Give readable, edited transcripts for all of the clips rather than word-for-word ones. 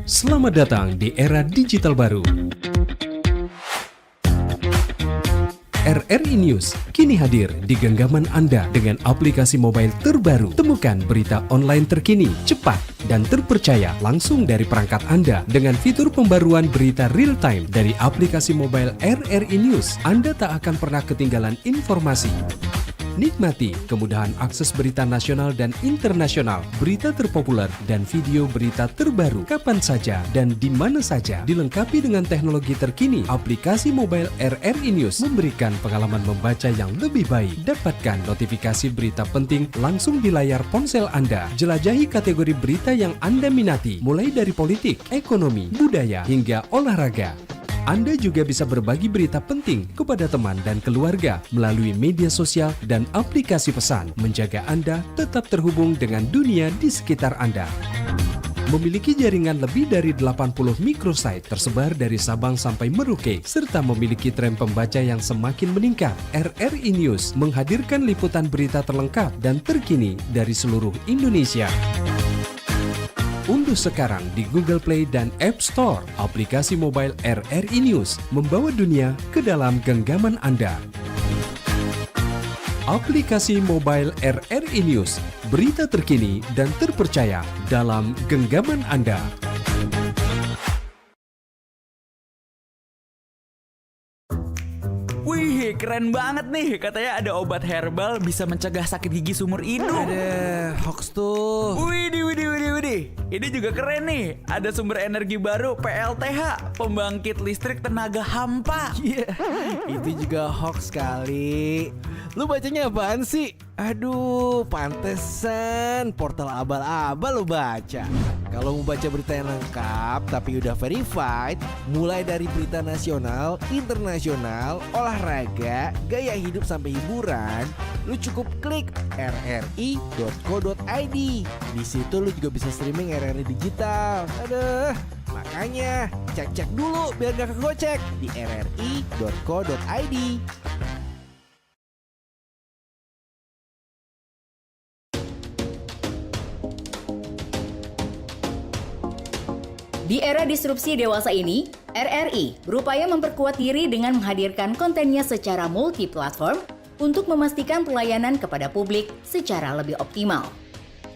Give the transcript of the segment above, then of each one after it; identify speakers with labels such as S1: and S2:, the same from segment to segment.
S1: Selamat datang di era digital baru. RRI News kini hadir di genggaman Anda dengan aplikasi mobile terbaru. Temukan berita online terkini, cepat, dan terpercaya langsung dari perangkat Anda dengan fitur pembaruan berita real time dari aplikasi mobile RRI News. Anda tak akan pernah ketinggalan informasi. Nikmati kemudahan akses berita nasional dan internasional, berita terpopuler, dan video berita terbaru kapan saja dan di mana saja. Dilengkapi dengan teknologi terkini, aplikasi mobile RRI News memberikan pengalaman membaca yang lebih baik. Dapatkan notifikasi berita penting langsung di layar ponsel Anda. Jelajahi kategori berita yang Anda minati, mulai dari politik, ekonomi, budaya, hingga olahraga. Anda juga bisa berbagi berita penting kepada teman dan keluarga melalui media sosial dan aplikasi pesan, menjaga Anda tetap terhubung dengan dunia di sekitar Anda. Memiliki jaringan lebih dari 80 microsite tersebar dari Sabang sampai Merauke, serta memiliki tren pembaca yang semakin meningkat. RRI News menghadirkan liputan berita terlengkap dan terkini dari seluruh Indonesia. Unduh sekarang di Google Play dan App Store aplikasi mobile RRI News, membawa dunia ke dalam genggaman Anda. Aplikasi mobile RRI News, berita terkini dan terpercaya dalam genggaman Anda.
S2: Wih, keren banget nih. Katanya ada obat herbal bisa mencegah sakit gigi seumur hidup.
S3: Ada hoax tuh.
S2: Widih. Ini juga keren nih. Ada sumber energi baru PLTH, pembangkit listrik tenaga hampa.
S3: Iya, itu juga hoax kali. Lu bacanya apaan sih? Aduh, pantesan portal abal-abal lu baca. Kalau mau baca berita yang lengkap tapi udah verified, mulai dari berita nasional, internasional, olahraga, gaya hidup sampai hiburan, lu cukup klik rri.co.id. Di situ lu juga bisa streaming RRI digital. Aduh, makanya cek-cek dulu biar gak kegocek di rri.co.id.
S4: Di era disrupsi dewasa ini, RRI berupaya memperkuat diri dengan menghadirkan kontennya secara multi-platform untuk memastikan pelayanan kepada publik secara lebih optimal.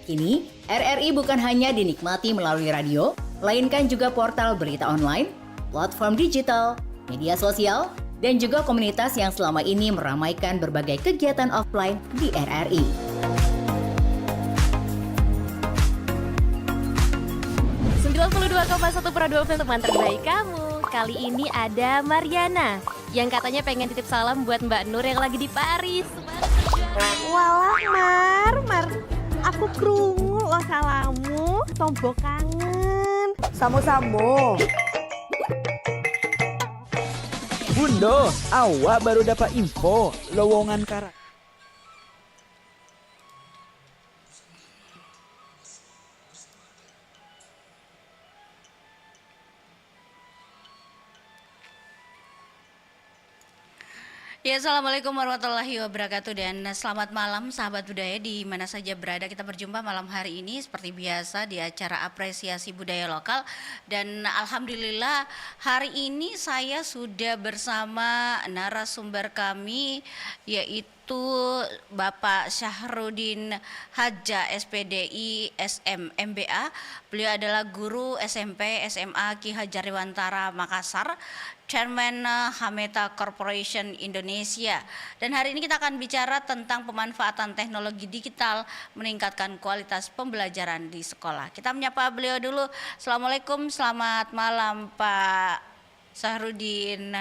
S4: Kini, RRI bukan hanya dinikmati melalui radio, melainkan juga portal berita online, platform digital, media sosial, dan juga komunitas yang selama ini meramaikan berbagai kegiatan offline di RRI.
S5: .1 FM teman terbaik kamu. Kali ini ada Mariana yang katanya pengen titip salam buat Mbak Nur yang lagi di Paris.
S6: Walah Mar, aku krungu lo salamu, tombo kangen. Samo-samo.
S2: Bundo, awak baru dapat info lowongan karak.
S7: Ya, Assalamualaikum warahmatullahi wabarakatuh dan selamat malam sahabat budaya di mana saja berada. Kita berjumpa malam hari ini seperti biasa di acara apresiasi budaya lokal dan alhamdulillah hari ini saya sudah bersama narasumber kami yaitu Bapak Syahrudin Hadja SPDI SM MBA. Beliau adalah guru SMP SMA Ki Hajar Dewantara Makassar, Chairman Hameta Corporation Indonesia. Dan hari ini kita akan bicara tentang pemanfaatan teknologi digital meningkatkan kualitas pembelajaran di sekolah. Kita menyapa beliau dulu. Assalamualaikum, selamat malam Pak Syahrudin.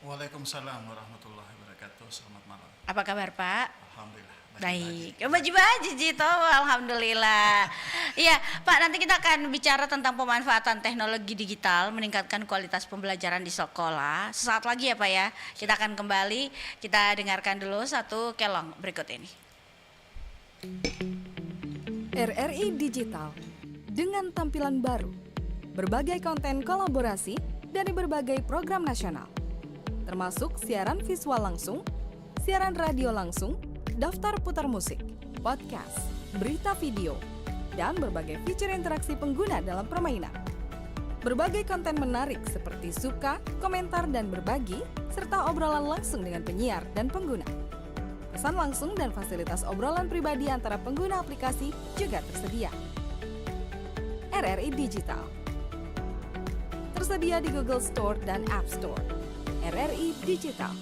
S8: Waalaikumsalam warahmatullahi wabarakatuh. Selamat malam.
S7: Apa kabar Pak?
S8: Alhamdulillah.
S7: Baik, baju-baju Jito, alhamdulillah. Iya, Pak, nanti kita akan bicara tentang pemanfaatan teknologi digital meningkatkan kualitas pembelajaran di sekolah. Sesaat lagi ya Pak ya. Kita akan kembali, kita dengarkan dulu satu kelong berikut ini.
S9: RRI Digital dengan tampilan baru, berbagai konten kolaborasi dari berbagai program nasional, termasuk siaran visual langsung, siaran radio langsung, daftar putar musik, podcast, berita video, dan berbagai fitur interaksi pengguna dalam permainan. Berbagai konten menarik seperti suka, komentar, dan berbagi, serta obrolan langsung dengan penyiar dan pengguna. Pesan langsung dan fasilitas obrolan pribadi antara pengguna aplikasi juga tersedia. RRI Digital tersedia di Google Store dan App Store. RRI Digital.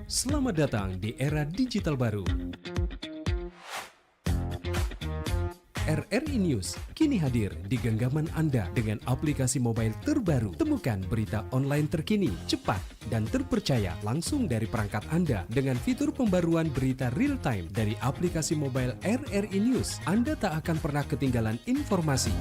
S1: Selamat datang di era digital baru. RRI News kini hadir di genggaman Anda dengan aplikasi mobile terbaru. Temukan berita online terkini, cepat, dan terpercaya langsung dari perangkat Anda dengan fitur pembaruan berita real time dari aplikasi mobile RRI News. Anda tak akan pernah ketinggalan informasi.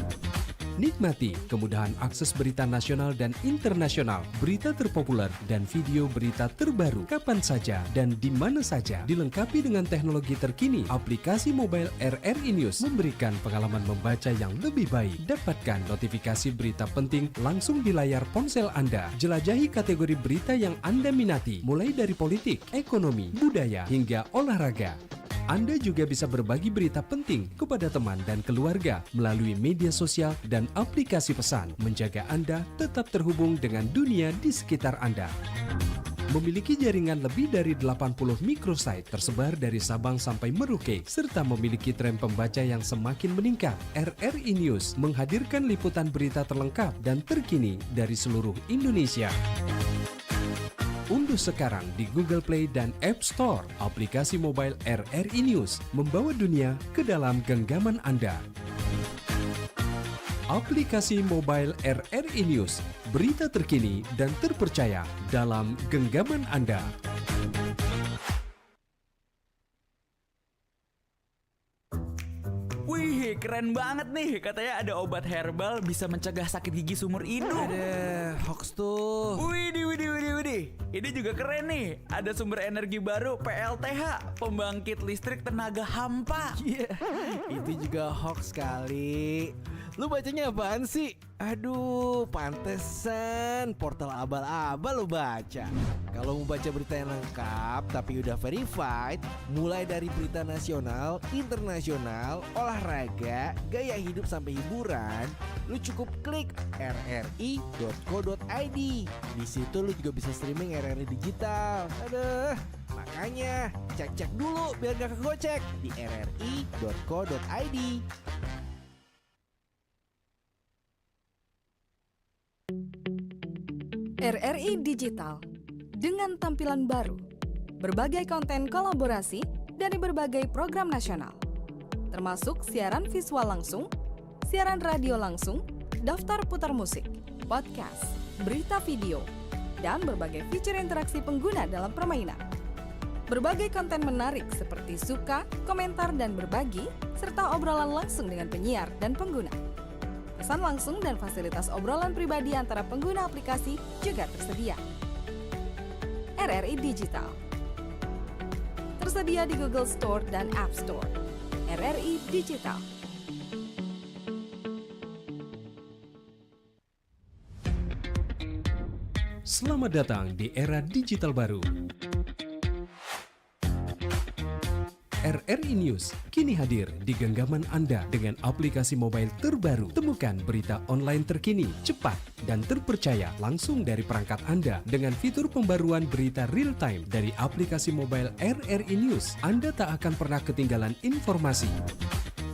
S1: Nikmati kemudahan akses berita nasional dan internasional, berita terpopuler, dan video berita terbaru kapan saja dan di mana saja. Dilengkapi dengan teknologi terkini, aplikasi mobile RRI News memberikan pengalaman membaca yang lebih baik. Dapatkan notifikasi berita penting langsung di layar ponsel Anda. Jelajahi kategori berita yang Anda minati, mulai dari politik, ekonomi, budaya, hingga olahraga. Anda juga bisa berbagi berita penting kepada teman dan keluarga melalui media sosial dan aplikasi pesan, menjaga Anda tetap terhubung dengan dunia di sekitar Anda. Memiliki jaringan lebih dari 80 microsite tersebar dari Sabang sampai Merauke, serta memiliki tren pembaca yang semakin meningkat. RRI News menghadirkan liputan berita terlengkap dan terkini dari seluruh Indonesia. Unduh sekarang di Google Play dan App Store aplikasi mobile RRI News, membawa dunia ke dalam genggaman Anda. Aplikasi mobile RRI News, berita terkini dan terpercaya dalam genggaman Anda.
S2: Wih, keren banget nih. Katanya ada obat herbal bisa mencegah sakit gigi seumur hidup.
S3: Ada hoax tuh.
S2: Widih. Ini juga keren nih. Ada sumber energi baru PLTH, pembangkit listrik tenaga hampa.
S3: Iya, itu juga hoax kali. Lu bacanya apaan sih? Aduh, pantesan portal abal-abal lu baca. Kalau mau baca berita yang lengkap tapi udah verified, mulai dari berita nasional, internasional, olahraga, gaya hidup sampai hiburan, lu cukup klik rri.co.id. Di situ lu juga bisa streaming RRI Digital. Aduh, makanya cek-cek dulu biar gak kegocek di rri.co.id.
S9: RRI Digital dengan tampilan baru, berbagai konten kolaborasi dari berbagai program nasional, termasuk siaran visual langsung, siaran radio langsung, daftar putar musik, podcast, berita video, dan berbagai fitur interaksi pengguna dalam permainan. Berbagai konten menarik seperti suka, komentar, dan berbagi, serta obrolan langsung dengan penyiar dan pengguna. Pesan langsung dan fasilitas obrolan pribadi antara pengguna aplikasi juga tersedia. RRI Digital tersedia di Google Store dan App Store. RRI Digital.
S1: Selamat datang di era digital baru. RRI News kini hadir di genggaman Anda dengan aplikasi mobile terbaru. Temukan berita online terkini, cepat, dan terpercaya langsung dari perangkat Anda dengan fitur pembaruan berita real time dari aplikasi mobile RRI News. Anda tak akan pernah ketinggalan informasi.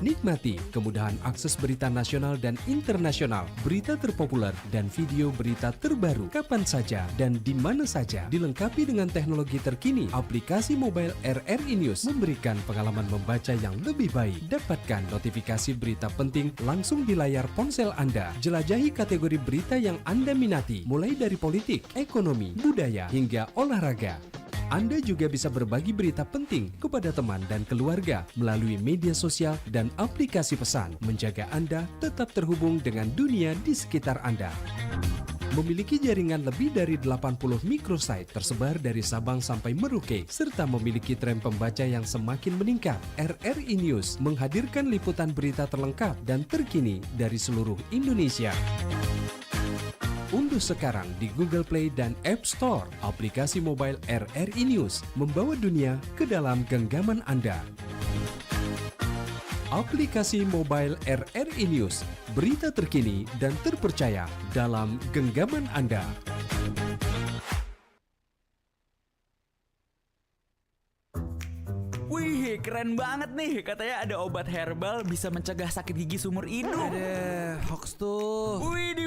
S1: Nikmati kemudahan akses berita nasional dan internasional, berita terpopuler, dan video berita terbaru kapan saja dan di mana saja. Dilengkapi dengan teknologi terkini, aplikasi mobile RRI News memberikan pengalaman membaca yang lebih baik. Dapatkan notifikasi berita penting langsung di layar ponsel Anda. Jelajahi kategori berita yang Anda minati, mulai dari politik, ekonomi, budaya, hingga olahraga. Anda juga bisa berbagi berita penting kepada teman dan keluarga melalui media sosial dan aplikasi pesan, menjaga Anda tetap terhubung dengan dunia di sekitar Anda. Memiliki jaringan lebih dari 80 microsite tersebar dari Sabang sampai Merauke, serta memiliki tren pembaca yang semakin meningkat. RRI News menghadirkan liputan berita terlengkap dan terkini dari seluruh Indonesia. Unduh Unduh sekarang di Google Play dan App Store aplikasi mobile RRI News, membawa dunia ke dalam genggaman Anda. Aplikasi mobile RRI News, berita terkini dan terpercaya dalam genggaman Anda.
S2: Wih, keren banget nih. Katanya ada obat herbal bisa mencegah sakit gigi seumur hidup.
S3: Ada hoax tuh.
S2: Widih.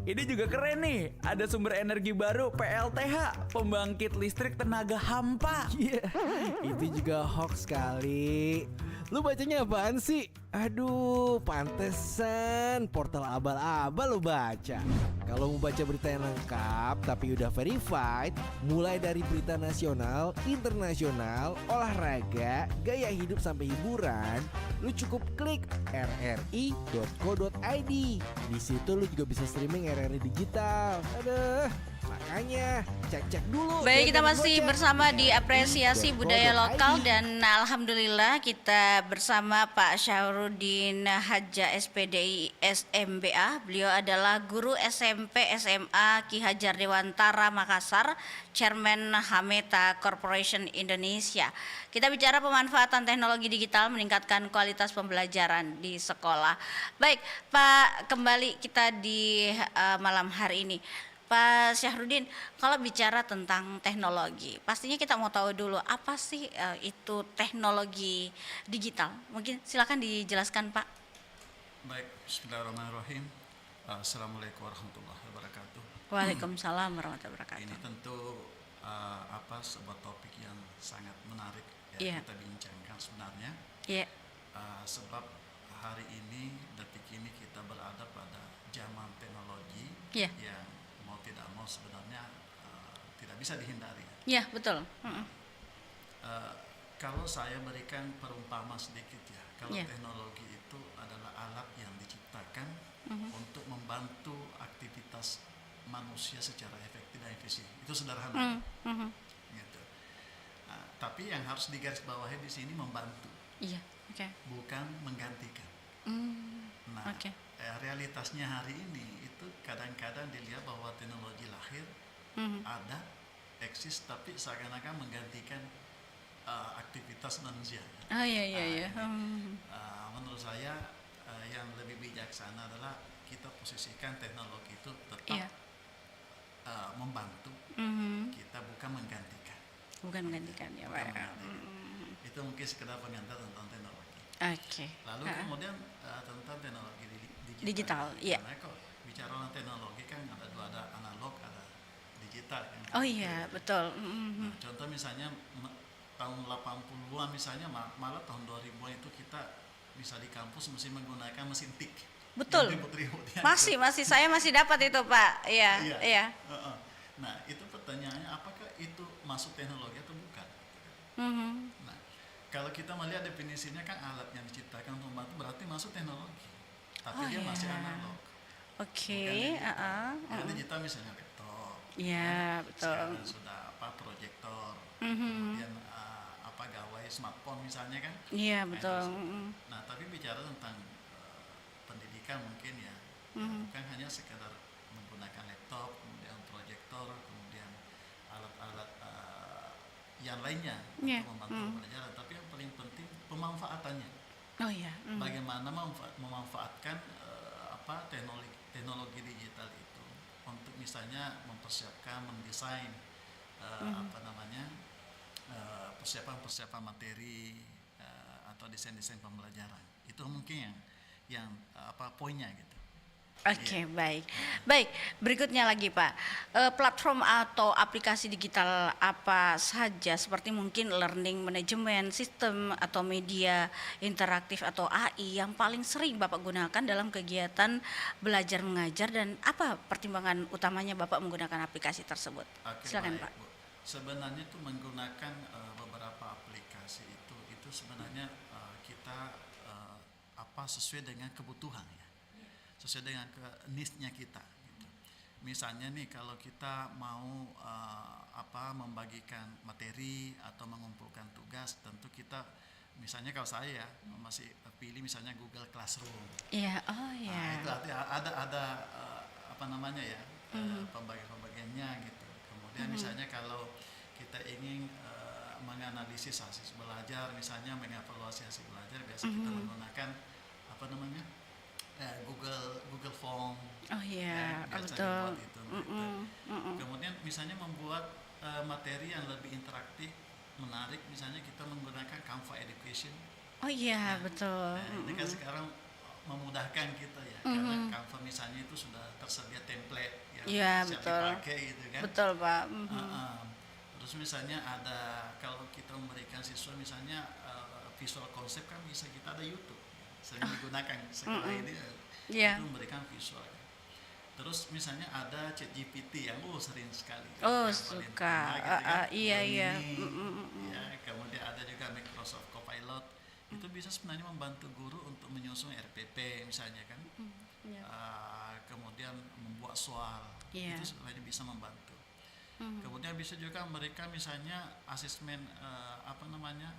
S2: Ini juga keren nih. Ada sumber energi baru PLTH, pembangkit listrik tenaga hampa.
S3: Iya, itu juga hoax kali. Lu bacanya apaan sih? Aduh, pantesan portal abal-abal lu baca. Kalau mau baca berita yang lengkap tapi udah verified, mulai dari berita nasional, internasional, olahraga, gaya hidup sampai hiburan, lu cukup klik rri.co.id. Di situ lu juga bisa streaming RRI digital. Aduh, makanya cek dulu.
S7: Baik, kita
S3: jangan
S7: masih
S3: bocor.
S7: bersama di apresiasi budaya lokal dan alhamdulillah kita bersama Pak Syahrudin Hadja SPDI SMBA. Beliau adalah guru SMP SMA Ki Hajar Dewantara Makassar, Chairman Hameta Corporation Indonesia. Kita bicara pemanfaatan teknologi digital meningkatkan kualitas pembelajaran di sekolah. Baik, Pak, kembali kita di malam hari ini. Pak Syahrudin, kalau bicara tentang teknologi, pastinya kita mau tahu dulu apa sih itu teknologi digital. Mungkin silakan dijelaskan, Pak.
S8: Baik, bismillahirrahmanirrahim. Assalamualaikum warahmatullahi wabarakatuh.
S7: Waalaikumsalam warahmatullahi wabarakatuh.
S8: Ini tentu sebuah topik yang sangat menarik
S7: Iya.
S8: kita bincangkan sebenarnya.
S7: Iya.
S8: Sebab hari ini, detik ini kita berada pada zaman teknologi
S7: Iya.
S8: yang mau tidak mau sebenarnya tidak bisa dihindari.
S7: Iya, betul.
S8: Kalau saya berikan perumpama sedikit ya, kalau
S7: Iya.
S8: teknologi itu adalah alat yang diciptakan untuk membantu aktivitas manusia secara efektif dan efisien. Itu sederhana. Gitu. Nah, tapi yang harus digarisbawahi di sini membantu,
S7: Iya, oke.
S8: bukan menggantikan. Nah,
S7: Oke.
S8: realitasnya hari ini itu kadang-kadang dilihat bahwa teknologi lahir, ada, eksis, tapi seakan-akan menggantikan aktivitas manusia.
S7: Oh iya.
S8: Menurut saya yang lebih bijaksana adalah kita posisikan teknologi itu tetap
S7: Iya.
S8: membantu, kita bukan menggantikan.
S7: Bukan menggantikan ya,
S8: Bukan
S7: Pak.
S8: menggantikan. Itu mungkin sekedar pengantar tentang teknologi.
S7: Oke.
S8: Lalu kemudian tentang teknologi
S7: Digital, iya.
S8: Karena kok bicara tentang teknologi kan ada analog, ada digital kan.
S7: Oh iya, betul.
S8: Nah, contoh misalnya tahun 80-an misalnya malah tahun 2000-an itu kita bisa di kampus mesti menggunakan mesin tik.
S7: Betul.
S8: Yang ribut-ribut ya.
S7: Masih saya masih dapat itu, Pak. Iya.
S8: Nah, itu pertanyaannya apakah itu masuk teknologi atau bukan? Nah, kalau kita melihat definisinya kan alat yang diciptakan untuk membantu berarti masuk teknologi. Tapi dia masih analog.
S7: Oke,
S8: Yang digital misalnya laptop.
S7: Iya, betul.
S8: Sekarang sudah proyektor. Kemudian gawai smartphone misalnya kan.
S7: Iya, betul.
S8: Nah, tapi bicara tentang pendidikan mungkin ya, bukan hanya sekedar menggunakan laptop, kemudian proyektor, kemudian alat-alat yang lainnya untuk membantu pembelajaran, tapi yang paling penting pemanfaatannya.
S7: Oh iya.
S8: Bagaimana memanfaatkan teknologi digital itu untuk misalnya mempersiapkan, mendesain persiapan materi atau desain-desain pembelajaran. Itu mungkin yang poinnya gitu.
S7: Oke, baik. Berikutnya lagi, Pak. Platform atau aplikasi digital apa saja seperti mungkin learning management system atau media interaktif atau AI yang paling sering Bapak gunakan dalam kegiatan belajar mengajar dan apa pertimbangan utamanya Bapak menggunakan aplikasi tersebut? Silakan,
S8: Baik,
S7: Pak.
S8: Bu. Sebenarnya itu menggunakan beberapa aplikasi itu sebenarnya kita sesuai dengan kebutuhan ya. Sesuai dengan niche-nya kita gitu. Misalnya nih kalau kita mau membagikan materi atau mengumpulkan tugas, tentu kita misalnya kalau saya masih pilih misalnya Google Classroom.
S7: Iya, oh iya.
S8: Nah, itu artinya ada pembagian-pembagiannya gitu. Kemudian misalnya kalau kita ingin menganalisis hasil belajar, misalnya mengevaluasi hasil belajar, biasa kita menggunakan apa namanya Google Form.
S7: Oh iya,
S8: biasa
S7: betul.
S8: dibuat itu. Kemudian misalnya membuat materi yang lebih interaktif, menarik, misalnya kita menggunakan Canva Education.
S7: Oh iya, betul.
S8: Ini kan sekarang memudahkan kita ya, karena Canva misalnya itu sudah tersedia template yang
S7: Iya,
S8: siap
S7: betul.
S8: dipakai gitu kan.
S7: Betul, Pak.
S8: Terus misalnya ada, kalau kita memberikan siswa misalnya visual konsep, kan bisa kita ada YouTube sering digunakan sekarang ini
S7: Iya.
S8: itu memberikan visual. Terus misalnya ada ChatGPT yang sering sekali.
S7: Oh,
S8: yang paling
S7: suka.
S8: terkenal gitu kan.
S7: Iya, iya.
S8: Gemini, ya, kemudian ada juga Microsoft Copilot. Itu bisa sebenarnya membantu guru untuk menyusun RPP misalnya kan.
S7: Iya.
S8: Kemudian membuat soal.
S7: Iya.
S8: Itu sebenarnya bisa membantu. Kemudian bisa juga mereka misalnya asesmen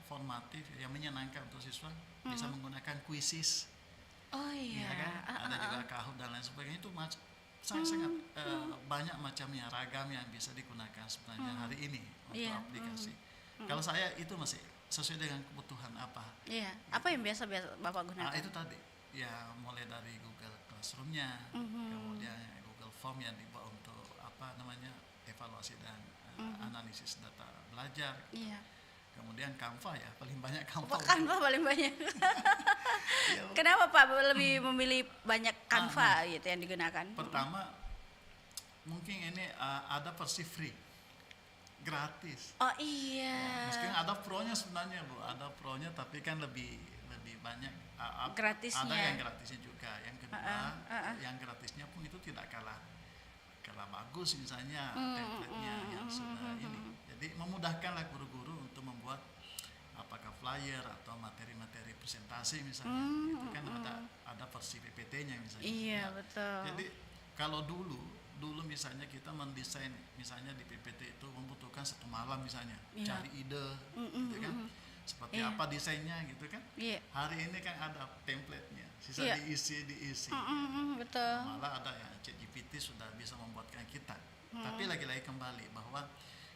S8: formatif yang menyenangkan untuk siswa, bisa menggunakan quizzes.
S7: Oh
S8: Ya
S7: iya.
S8: kan? Ada juga Kahoot dan lain sebagainya, itu sangat banyak macamnya, ragam yang bisa digunakan sebenarnya hari ini untuk
S7: Iya.
S8: aplikasi. Kalau saya itu masih sesuai dengan kebutuhan apa.
S7: Iya. Apa yang biasa Bapak gunakan?
S8: Itu tadi ya, mulai dari Google Classroom-nya, kemudian Google Form yang dibuat untuk evaluasi dan analisis data belajar.
S7: Iya.
S8: Kemudian Canva ya, paling banyak Canva.
S7: Canva paling banyak.
S8: Ya,
S7: Kenapa Pak lebih memilih banyak Canva gitu yang digunakan?
S8: pertama mungkin ini ada versi free, gratis.
S7: Oh iya.
S8: Meskipun ada pro-nya sebenarnya Bu, ada pro-nya tapi kan lebih banyak
S7: Gratisnya.
S8: Ada yang gratisnya juga. Yang kedua, yang gratisnya pun itu tidak kalah bagus misalnya template-nya yang sudah ini. Jadi memudahkanlah guru-guru untuk membuat apakah flyer atau materi-materi presentasi misalnya. Itu kan ada versi PPT-nya misalnya.
S7: Iya,
S8: Nah,
S7: betul.
S8: Jadi kalau dulu misalnya kita mendesain misalnya di PPT itu membutuhkan 1 malam misalnya, cari ide gitu kan. Seperti apa desainnya gitu kan.
S7: Iya.
S8: Hari ini kan ada template-nya, sisa
S7: Iya.
S8: diisi.
S7: Betul.
S8: Malah ada yang ChatGPT sudah bisa membuatkan kita. Tapi lagi-lagi kembali bahwa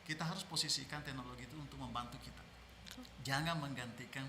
S8: kita harus posisikan teknologi itu untuk membantu kita. Jangan menggantikan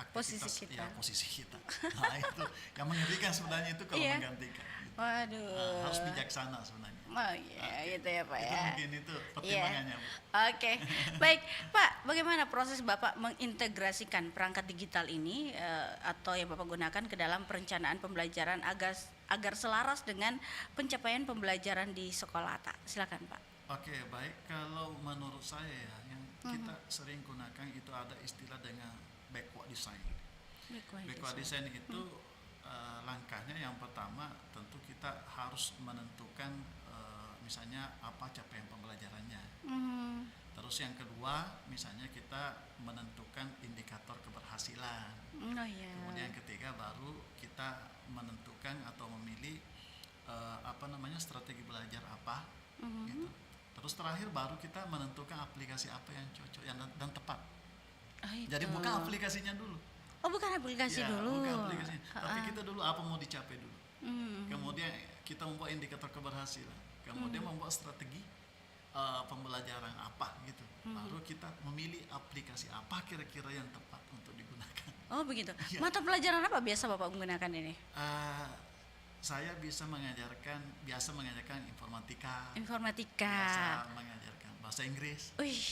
S8: aktivitas posisi kita. Nah, itu yang mengerikan sebenarnya itu kalau
S7: Iya.
S8: menggantikan. Gitu.
S7: Waduh.
S8: Harus bijaksana sebenarnya.
S7: Oh iya, gitu ya Pak
S8: Itu
S7: ya.
S8: mungkin itu pertimbangannya, Bu.
S7: Oke, baik Pak. Bagaimana proses Bapak mengintegrasikan perangkat digital ini atau yang Bapak gunakan ke dalam perencanaan pembelajaran agar selaras dengan pencapaian pembelajaran di sekolah? Silakan Pak.
S8: Oke, baik. Kalau menurut saya ya, yang kita sering gunakan itu ada istilah dengan backward design. Backward design itu langkahnya yang pertama tentu kita harus menentukan misalnya apa capaian pembelajarannya. Terus yang kedua misalnya kita menentukan indikator keberhasilan. Kemudian yang ketiga baru kita menentukan atau memilih strategi belajar apa gitu. Terus terakhir baru kita menentukan aplikasi apa yang cocok dan tepat. Jadi bukan aplikasinya dulu.
S7: Oh, bukan aplikasi dulu.
S8: Bukan aplikasinya. Tapi kita dulu apa mau dicapai dulu. Kemudian kita membuat indikator keberhasilan. Kemudian membuat strategi pembelajaran apa gitu. Baru kita memilih aplikasi apa kira-kira yang tepat untuk digunakan.
S7: Oh begitu.
S8: Iya.
S7: Mata pelajaran apa biasa Bapak menggunakan ini?
S8: Saya biasa mengajarkan informatika.
S7: Informatika.
S8: Biasa mengajarkan bahasa Inggris.
S7: Wih,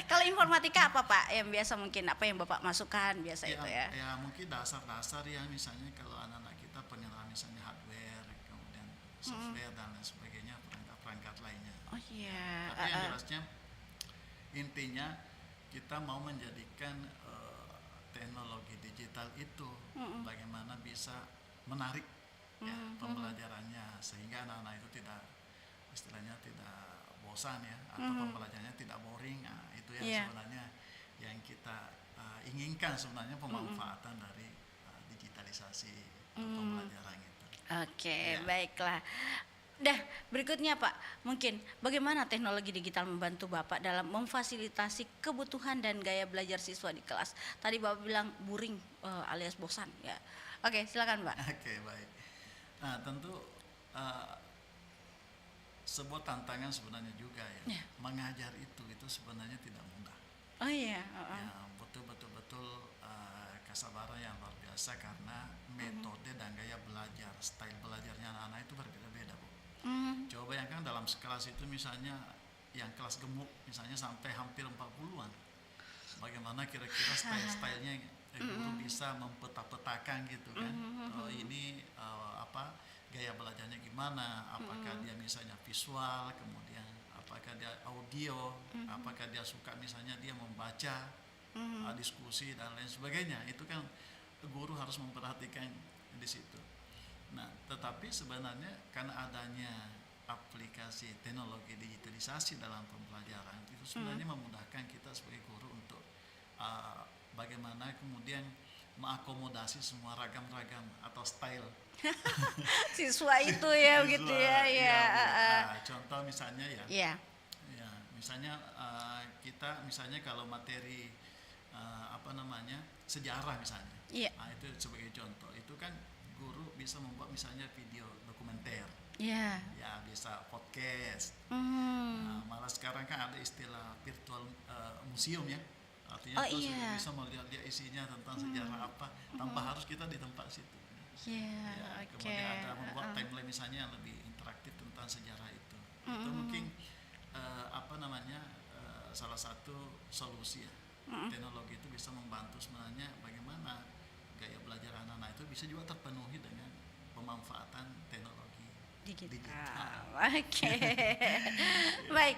S7: kalau informatika apa Pak? Yang biasa mungkin apa yang Bapak masukkan biasa itu ya?
S8: Ya mungkin dasar-dasar yang misalnya kalau anak-anak kita pengenalan misalnya hardware, kemudian software dan lain sebagainya, perangkat-perangkat lainnya.
S7: Oh iya.
S8: Tapi yang jelasnya intinya kita mau menjadikan teknologi digital itu bagaimana bisa menarik ya pembelajarannya sehingga anak-anak itu istilahnya tidak bosan ya atau pembelajarannya tidak boring. Nah, itu yang sebenarnya yang kita inginkan sebenarnya pemanfaatan dari digitalisasi pembelajaran itu.
S7: Oke, baiklah. Dah, berikutnya Pak, mungkin bagaimana teknologi digital membantu Bapak dalam memfasilitasi kebutuhan dan gaya belajar siswa di kelas? Tadi Bapak bilang boring alias bosan ya. Oke, silakan Pak.
S8: Oke, baik. Nah, tentu sebuah tantangan sebenarnya juga ya.
S7: Ya.
S8: Mengajar itu sebenarnya tidak mudah.
S7: Oh iya.
S8: Ya, betul-betul kesabaran yang luar biasa karena metode dan gaya belajar, style belajarnya anak-anak itu berbeda-beda, Bu. Coba bayangkan dalam kelas itu misalnya yang kelas gemuk misalnya sampai hampir 40-an. Bagaimana kira-kira style-stylenya guru bisa mempeta-petakan gitu kan. Oh ini gaya belajarnya gimana, apakah dia misalnya visual, kemudian apakah dia audio, apakah dia suka misalnya dia membaca, diskusi dan lain sebagainya. Itu kan guru harus memperhatikan di situ. Nah, tetapi sebenarnya karena adanya aplikasi teknologi digitalisasi dalam pembelajaran itu sebenarnya memudahkan kita sebagai guru untuk bagaimana kemudian mengakomodasi semua ragam-ragam atau style
S7: Siswa itu ya begitu ya.
S8: Contoh misalnya
S7: Iya.
S8: Misalnya kita misalnya kalau materi sejarah misalnya.
S7: Iya.
S8: Nah, itu sebagai contoh. Itu kan guru bisa membuat misalnya video dokumenter.
S7: Iya.
S8: Ya, bisa podcast. Nah, malah sekarang kan ada istilah virtual museum ya. Artinya sudah bisa melihat dia isinya tentang sejarah apa tanpa harus kita di tempat situ.
S7: Yeah,
S8: kemudian ada membuat timeline misalnya yang lebih interaktif tentang sejarah itu. Itu mungkin salah satu solusi ya. Teknologi itu bisa membantu sebenarnya bagaimana gaya belajar anak-anak itu bisa juga terpenuhi dengan pemanfaatan teknologi digital.
S7: Oke. Baik,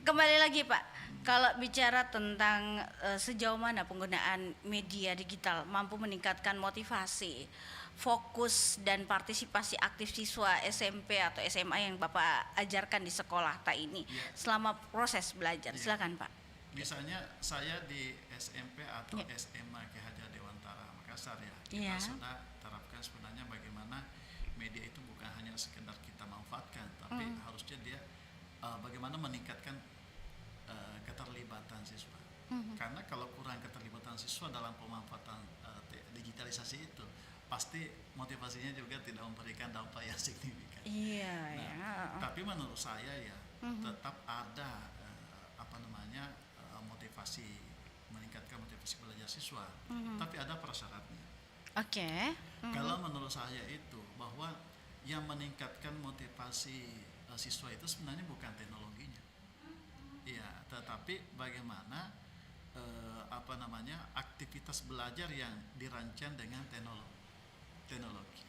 S7: kembali lagi Pak. Kalau bicara tentang sejauh mana penggunaan media digital mampu meningkatkan motivasi, fokus dan partisipasi aktif siswa SMP atau SMA yang Bapak ajarkan di sekolah ini selama proses belajar. Silakan Pak.
S8: Misalnya saya di SMP atau SMA Ki Hajar Dewantara Makassar ya, kita sudah terapkan sebenarnya bagaimana media itu bukan hanya sekedar kita manfaatkan, tapi harusnya dia bagaimana meningkatkan keterlibatan siswa. Karena kalau kurang keterlibatan siswa dalam pemanfaatan digitalisasi itu, pasti motivasinya juga tidak memberikan dampak yang signifikan. Tapi menurut saya ya tetap ada motivasi, meningkatkan motivasi belajar siswa, tapi ada prasyaratnya. Kalau menurut saya itu bahwa yang meningkatkan motivasi siswa itu sebenarnya bukan teknologinya, ya, tetapi bagaimana aktivitas belajar yang dirancang dengan teknologi.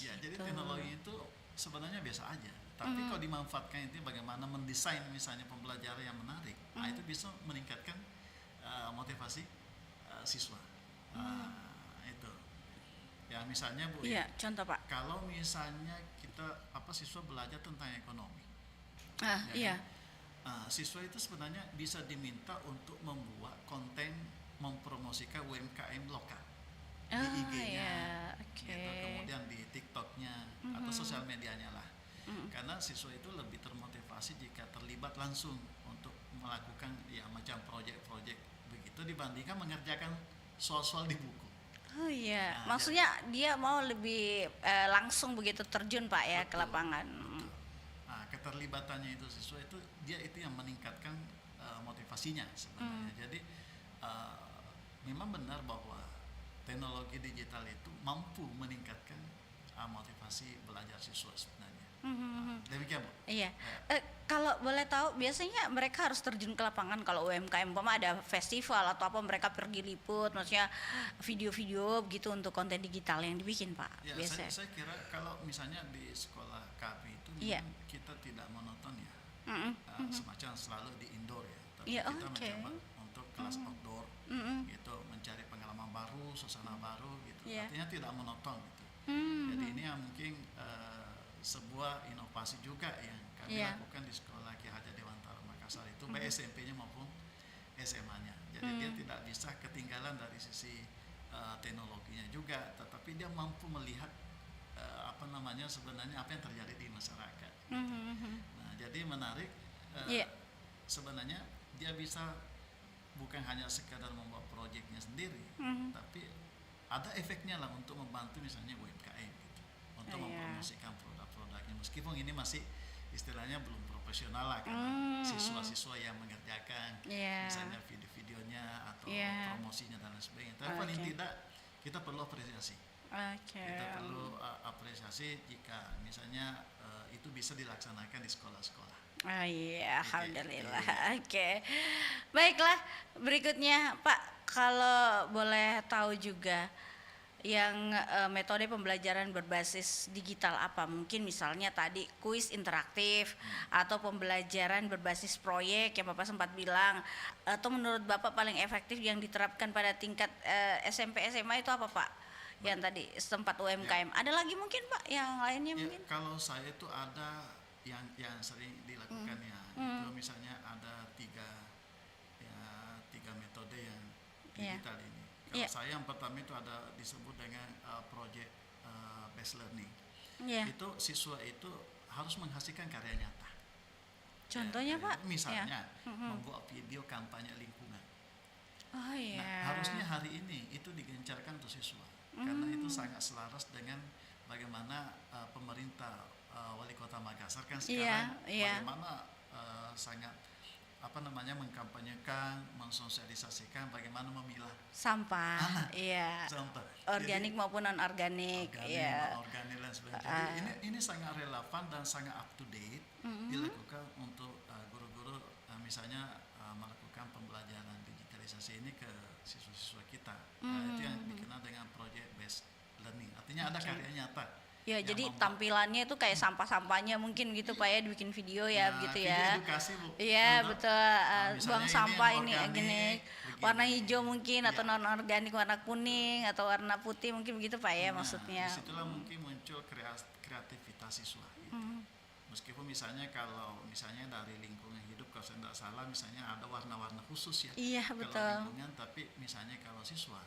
S8: Ya, jadi teknologi itu sebenarnya biasa aja. Tapi kalau dimanfaatkan itu bagaimana mendesain misalnya pembelajaran yang menarik, nah itu bisa meningkatkan motivasi siswa. Itu. Ya misalnya Bu,
S7: contoh Pak.
S8: kalau misalnya kita siswa belajar tentang ekonomi, siswa itu sebenarnya bisa diminta untuk membuat konten mempromosikan UMKM lokal di IG-nya, gitu, kemudian di TikTok-nya atau sosial medianya lah. Karena siswa itu lebih termotivasi jika terlibat langsung untuk melakukan macam proyek-proyek begitu dibandingkan mengerjakan soal-soal di buku.
S7: Maksudnya dia mau lebih langsung begitu terjun Pak ya ke lapangan.
S8: Nah, keterlibatannya itu siswa itu dia itu yang meningkatkan motivasinya sebenarnya. Jadi memang benar bahwa teknologi digital itu mampu meningkatkan motivasi belajar siswa sebenarnya. Demikian Bu.
S7: Kalau boleh tahu biasanya mereka harus terjun ke lapangan kalau UMKM ada festival atau apa mereka pergi liput, maksudnya video-video begitu untuk konten digital yang dibikin Pak. Biasanya.
S8: Saya kira kalau misalnya di sekolah kami itu kita tidak monoton ya, semacam selalu di indoor ya, tapi kita mencoba untuk kelas outdoor, gitu, mencari pengalaman baru, suasana baru gitu, artinya tidak monoton gitu. Jadi ini yang mungkin sebuah inovasi juga yang kami lakukan di sekolah Ki Hajar Dewantara Makassar itu baik SMP-nya maupun SMA-nya. Jadi dia tidak bisa ketinggalan dari sisi teknologinya juga, tetapi dia mampu melihat sebenarnya apa yang terjadi di masyarakat. Nah, jadi menarik sebenarnya dia bisa bukan hanya sekadar membuat proyeknya sendiri, tapi ada efeknya lah untuk membantu misalnya UMKM gitu, untuk mempromosikan produk-produknya meskipun ini masih istilahnya belum profesional lah kan, siswa-siswa yang mengerjakan
S7: Iya.
S8: misalnya video-videonya atau
S7: Iya.
S8: promosinya dan lain sebagainya. Tapi paling tidak kita perlu apresiasi.
S7: Oke.
S8: Kita perlu apresiasi jika misalnya itu bisa dilaksanakan di sekolah-sekolah.
S7: Oh iya, alhamdulillah. Oke. Baiklah, berikutnya Pak, kalau boleh tahu juga yang metode pembelajaran berbasis digital apa? Mungkin misalnya tadi kuis interaktif atau pembelajaran berbasis proyek yang Bapak sempat bilang, atau menurut Bapak paling efektif yang diterapkan pada tingkat SMP SMA itu apa Pak? Yang tadi sempat UMKM. Ada lagi mungkin Pak yang lainnya
S8: Ya,
S7: mungkin?
S8: kalau saya itu ada yang sering dilakukan ya, itu misalnya ada tiga metode yang digital ini. Kalau saya yang pertama itu ada disebut dengan project based learning.
S7: Iya.
S8: Itu siswa itu harus menghasilkan karya nyata.
S7: Contohnya
S8: Ya,
S7: Pak?
S8: misalnya membuat video kampanye lingkungan.
S7: Oh iya.
S8: Nah, harusnya hari ini itu digencarkan untuk siswa, karena itu sangat selaras dengan bagaimana pemerintah Wali Kota Makassar kan sekarang bagaimana sangat mengkampanyekan, mensosialisasikan bagaimana memilah
S7: Sampah, iya.
S8: sampah.
S7: Organik maupun non organik, iya.
S8: Organik dan sebagainya. Jadi ini sangat relevan dan sangat up to date dilakukan untuk guru-guru misalnya melakukan pembelajaran digitalisasi ini ke siswa-siswa kita. Itu yang dikenal dengan project based learning. Artinya ada karya nyata.
S7: Ya, jadi tampilannya itu kayak sampah-sampahnya mungkin gitu Pak ya, dibikin video ya, begitu ya.
S8: Video edukasi Bu.
S7: Iya betul,
S8: misalnya
S7: buang
S8: ini
S7: sampah
S8: yang
S7: ini
S8: organik,
S7: gini,
S8: begini.
S7: warna hijau mungkin atau
S8: Iya.
S7: non organik warna kuning atau warna putih mungkin begitu Pak ya maksudnya.
S8: Disitulah mungkin muncul kreativitas siswa. Gitu. Meskipun misalnya kalau misalnya dari lingkungan hidup kalau saya tidak salah misalnya ada warna-warna khusus ya.
S7: Iya,
S8: kalau
S7: betul.
S8: lingkungan, tapi misalnya kalau siswa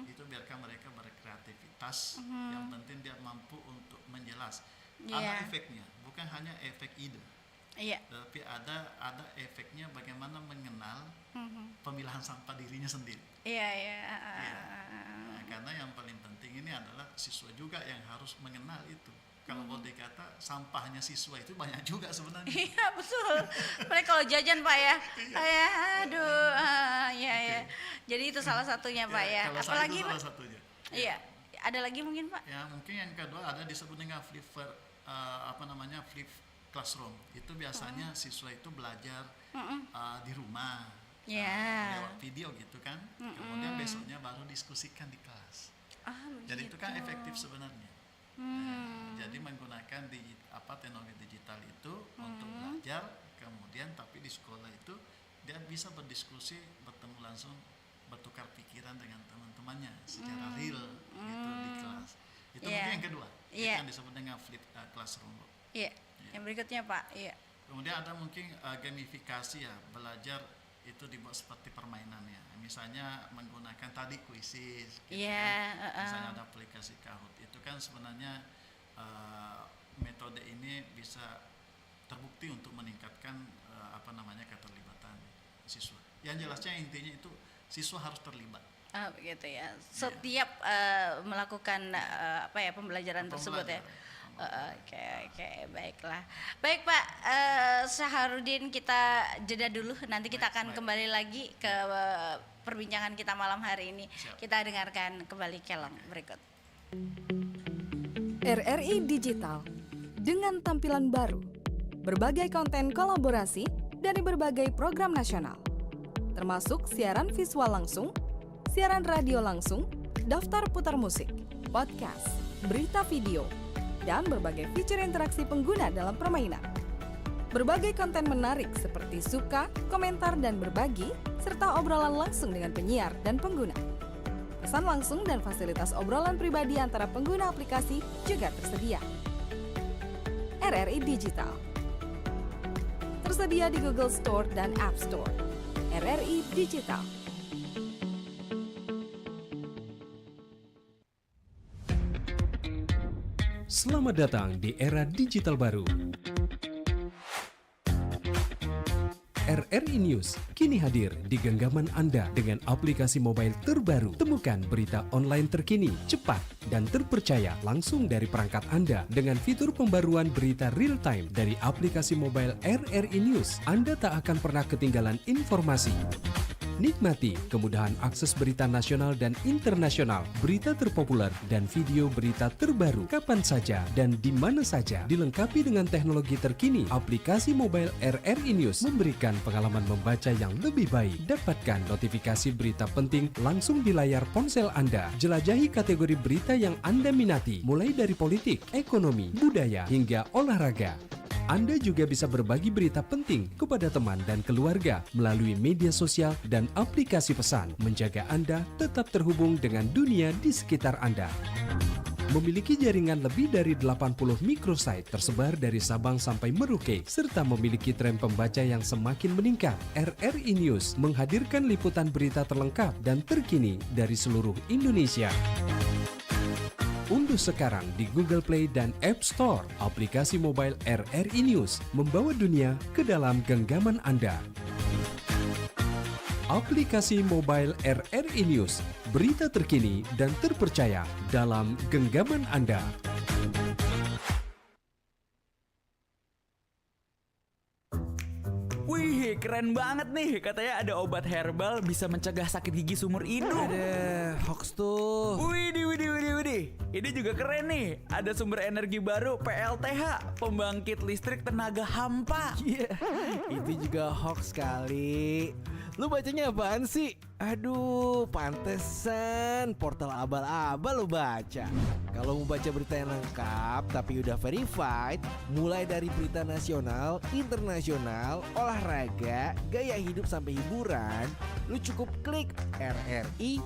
S8: itu biarkan mereka berkreativitas. Yang penting dia mampu untuk menjelas.
S7: Iya.
S8: Ada efeknya, bukan hanya efek ide.
S7: Iya.
S8: Tapi ada efeknya bagaimana mengenal pemilahan sampah dirinya sendiri.
S7: Iya iya.
S8: Nah, karena yang paling penting ini adalah siswa juga yang harus mengenal itu. Kalau boleh dikata sampahnya siswa itu banyak juga sebenarnya.
S7: Iya betul. Mereka kalau jajan Pak ya. Aduh, iya ya. Jadi itu salah satunya Pak ya.
S8: Kalau saya
S7: Apalagi
S8: itu
S7: Pak?
S8: salah satunya.
S7: Iya. Ada lagi mungkin Pak?
S8: Ya mungkin yang kedua ada disebut dengan flip classroom. Itu biasanya siswa itu belajar di rumah.
S7: Ya.
S8: Lewat video gitu kan. Kemudian besoknya baru diskusikan di kelas. Jadi itu kan efektif sebenarnya. Jadi menggunakan teknologi digital itu untuk belajar, kemudian tapi di sekolah itu dia bisa berdiskusi, bertemu langsung, bertukar pikiran dengan teman-temannya secara real gitu di kelas. Itu mungkin yang kedua, itu yang disebut dengan flip classroom.
S7: Iya. Yang berikutnya Pak, iya.
S8: Kemudian ada mungkin gamifikasi ya, belajar itu dibuat seperti permainan ya. Misalnya menggunakan tadi kuisis gitu kan. Misalnya ada aplikasi Kahoot. Itu kan sebenarnya metode ini bisa terbukti untuk meningkatkan keterlibatan siswa. Yang jelasnya intinya itu siswa harus terlibat.
S7: Begitu ya. Setiap melakukan pembelajaran tersebut ya. Oke, baiklah. Baik Pak Syahrudin, kita jeda dulu. Nanti kita akan kembali lagi ke perbincangan kita malam hari ini. Kita dengarkan kembali kelong berikut.
S9: RRI Digital dengan tampilan baru, berbagai konten kolaborasi dari berbagai program nasional, termasuk siaran visual langsung, siaran radio langsung, daftar putar musik, podcast, berita video, dan berbagai fitur interaksi pengguna dalam permainan. Berbagai konten menarik seperti suka, komentar, dan berbagi, serta obrolan langsung dengan penyiar dan pengguna. Pesan langsung dan fasilitas obrolan pribadi antara pengguna aplikasi juga tersedia. RRI Digital tersedia di Google Store dan App Store. RRI Digital.
S1: Selamat datang di era digital baru. RRI News kini hadir di genggaman Anda dengan aplikasi mobile terbaru. Temukan berita online terkini, cepat, dan terpercaya langsung dari perangkat Anda dengan fitur pembaruan berita real time dari aplikasi mobile RRI News. Anda tak akan pernah ketinggalan informasi. Nikmati kemudahan akses berita nasional dan internasional, berita terpopuler, dan video berita terbaru kapan saja dan di mana saja. Dilengkapi dengan teknologi terkini, aplikasi mobile RRI News memberikan pengalaman membaca yang lebih baik. Dapatkan notifikasi berita penting langsung di layar ponsel Anda. Jelajahi kategori berita yang Anda minati, mulai dari politik, ekonomi, budaya, hingga olahraga. Anda juga bisa berbagi berita penting kepada teman dan keluarga melalui media sosial dan aplikasi pesan, menjaga Anda tetap terhubung dengan dunia di sekitar Anda. Memiliki jaringan lebih dari 80 microsite tersebar dari Sabang sampai Merauke, serta memiliki tren pembaca yang semakin meningkat, RRI News menghadirkan liputan berita terlengkap dan terkini dari seluruh Indonesia. Unduh sekarang di Google Play dan App Store aplikasi mobile RRI News, membawa dunia ke dalam genggaman Anda. Aplikasi mobile RRI News, berita terkini dan terpercaya dalam genggaman Anda.
S2: Wih, keren banget nih. Katanya ada obat herbal bisa mencegah sakit gigi seumur hidup.
S3: Ada hoax tuh.
S2: Widih. Ini juga keren nih. Ada sumber energi baru PLTH, pembangkit listrik tenaga hampa.
S3: Iya, itu juga hoax kali. Lu bacanya apaan sih? Aduh, pantesan portal abal-abal lu baca. Kalau mau baca berita yang lengkap tapi udah verified, mulai dari berita nasional, internasional, olahraga, gaya hidup sampai hiburan, lu cukup klik rri.co.id.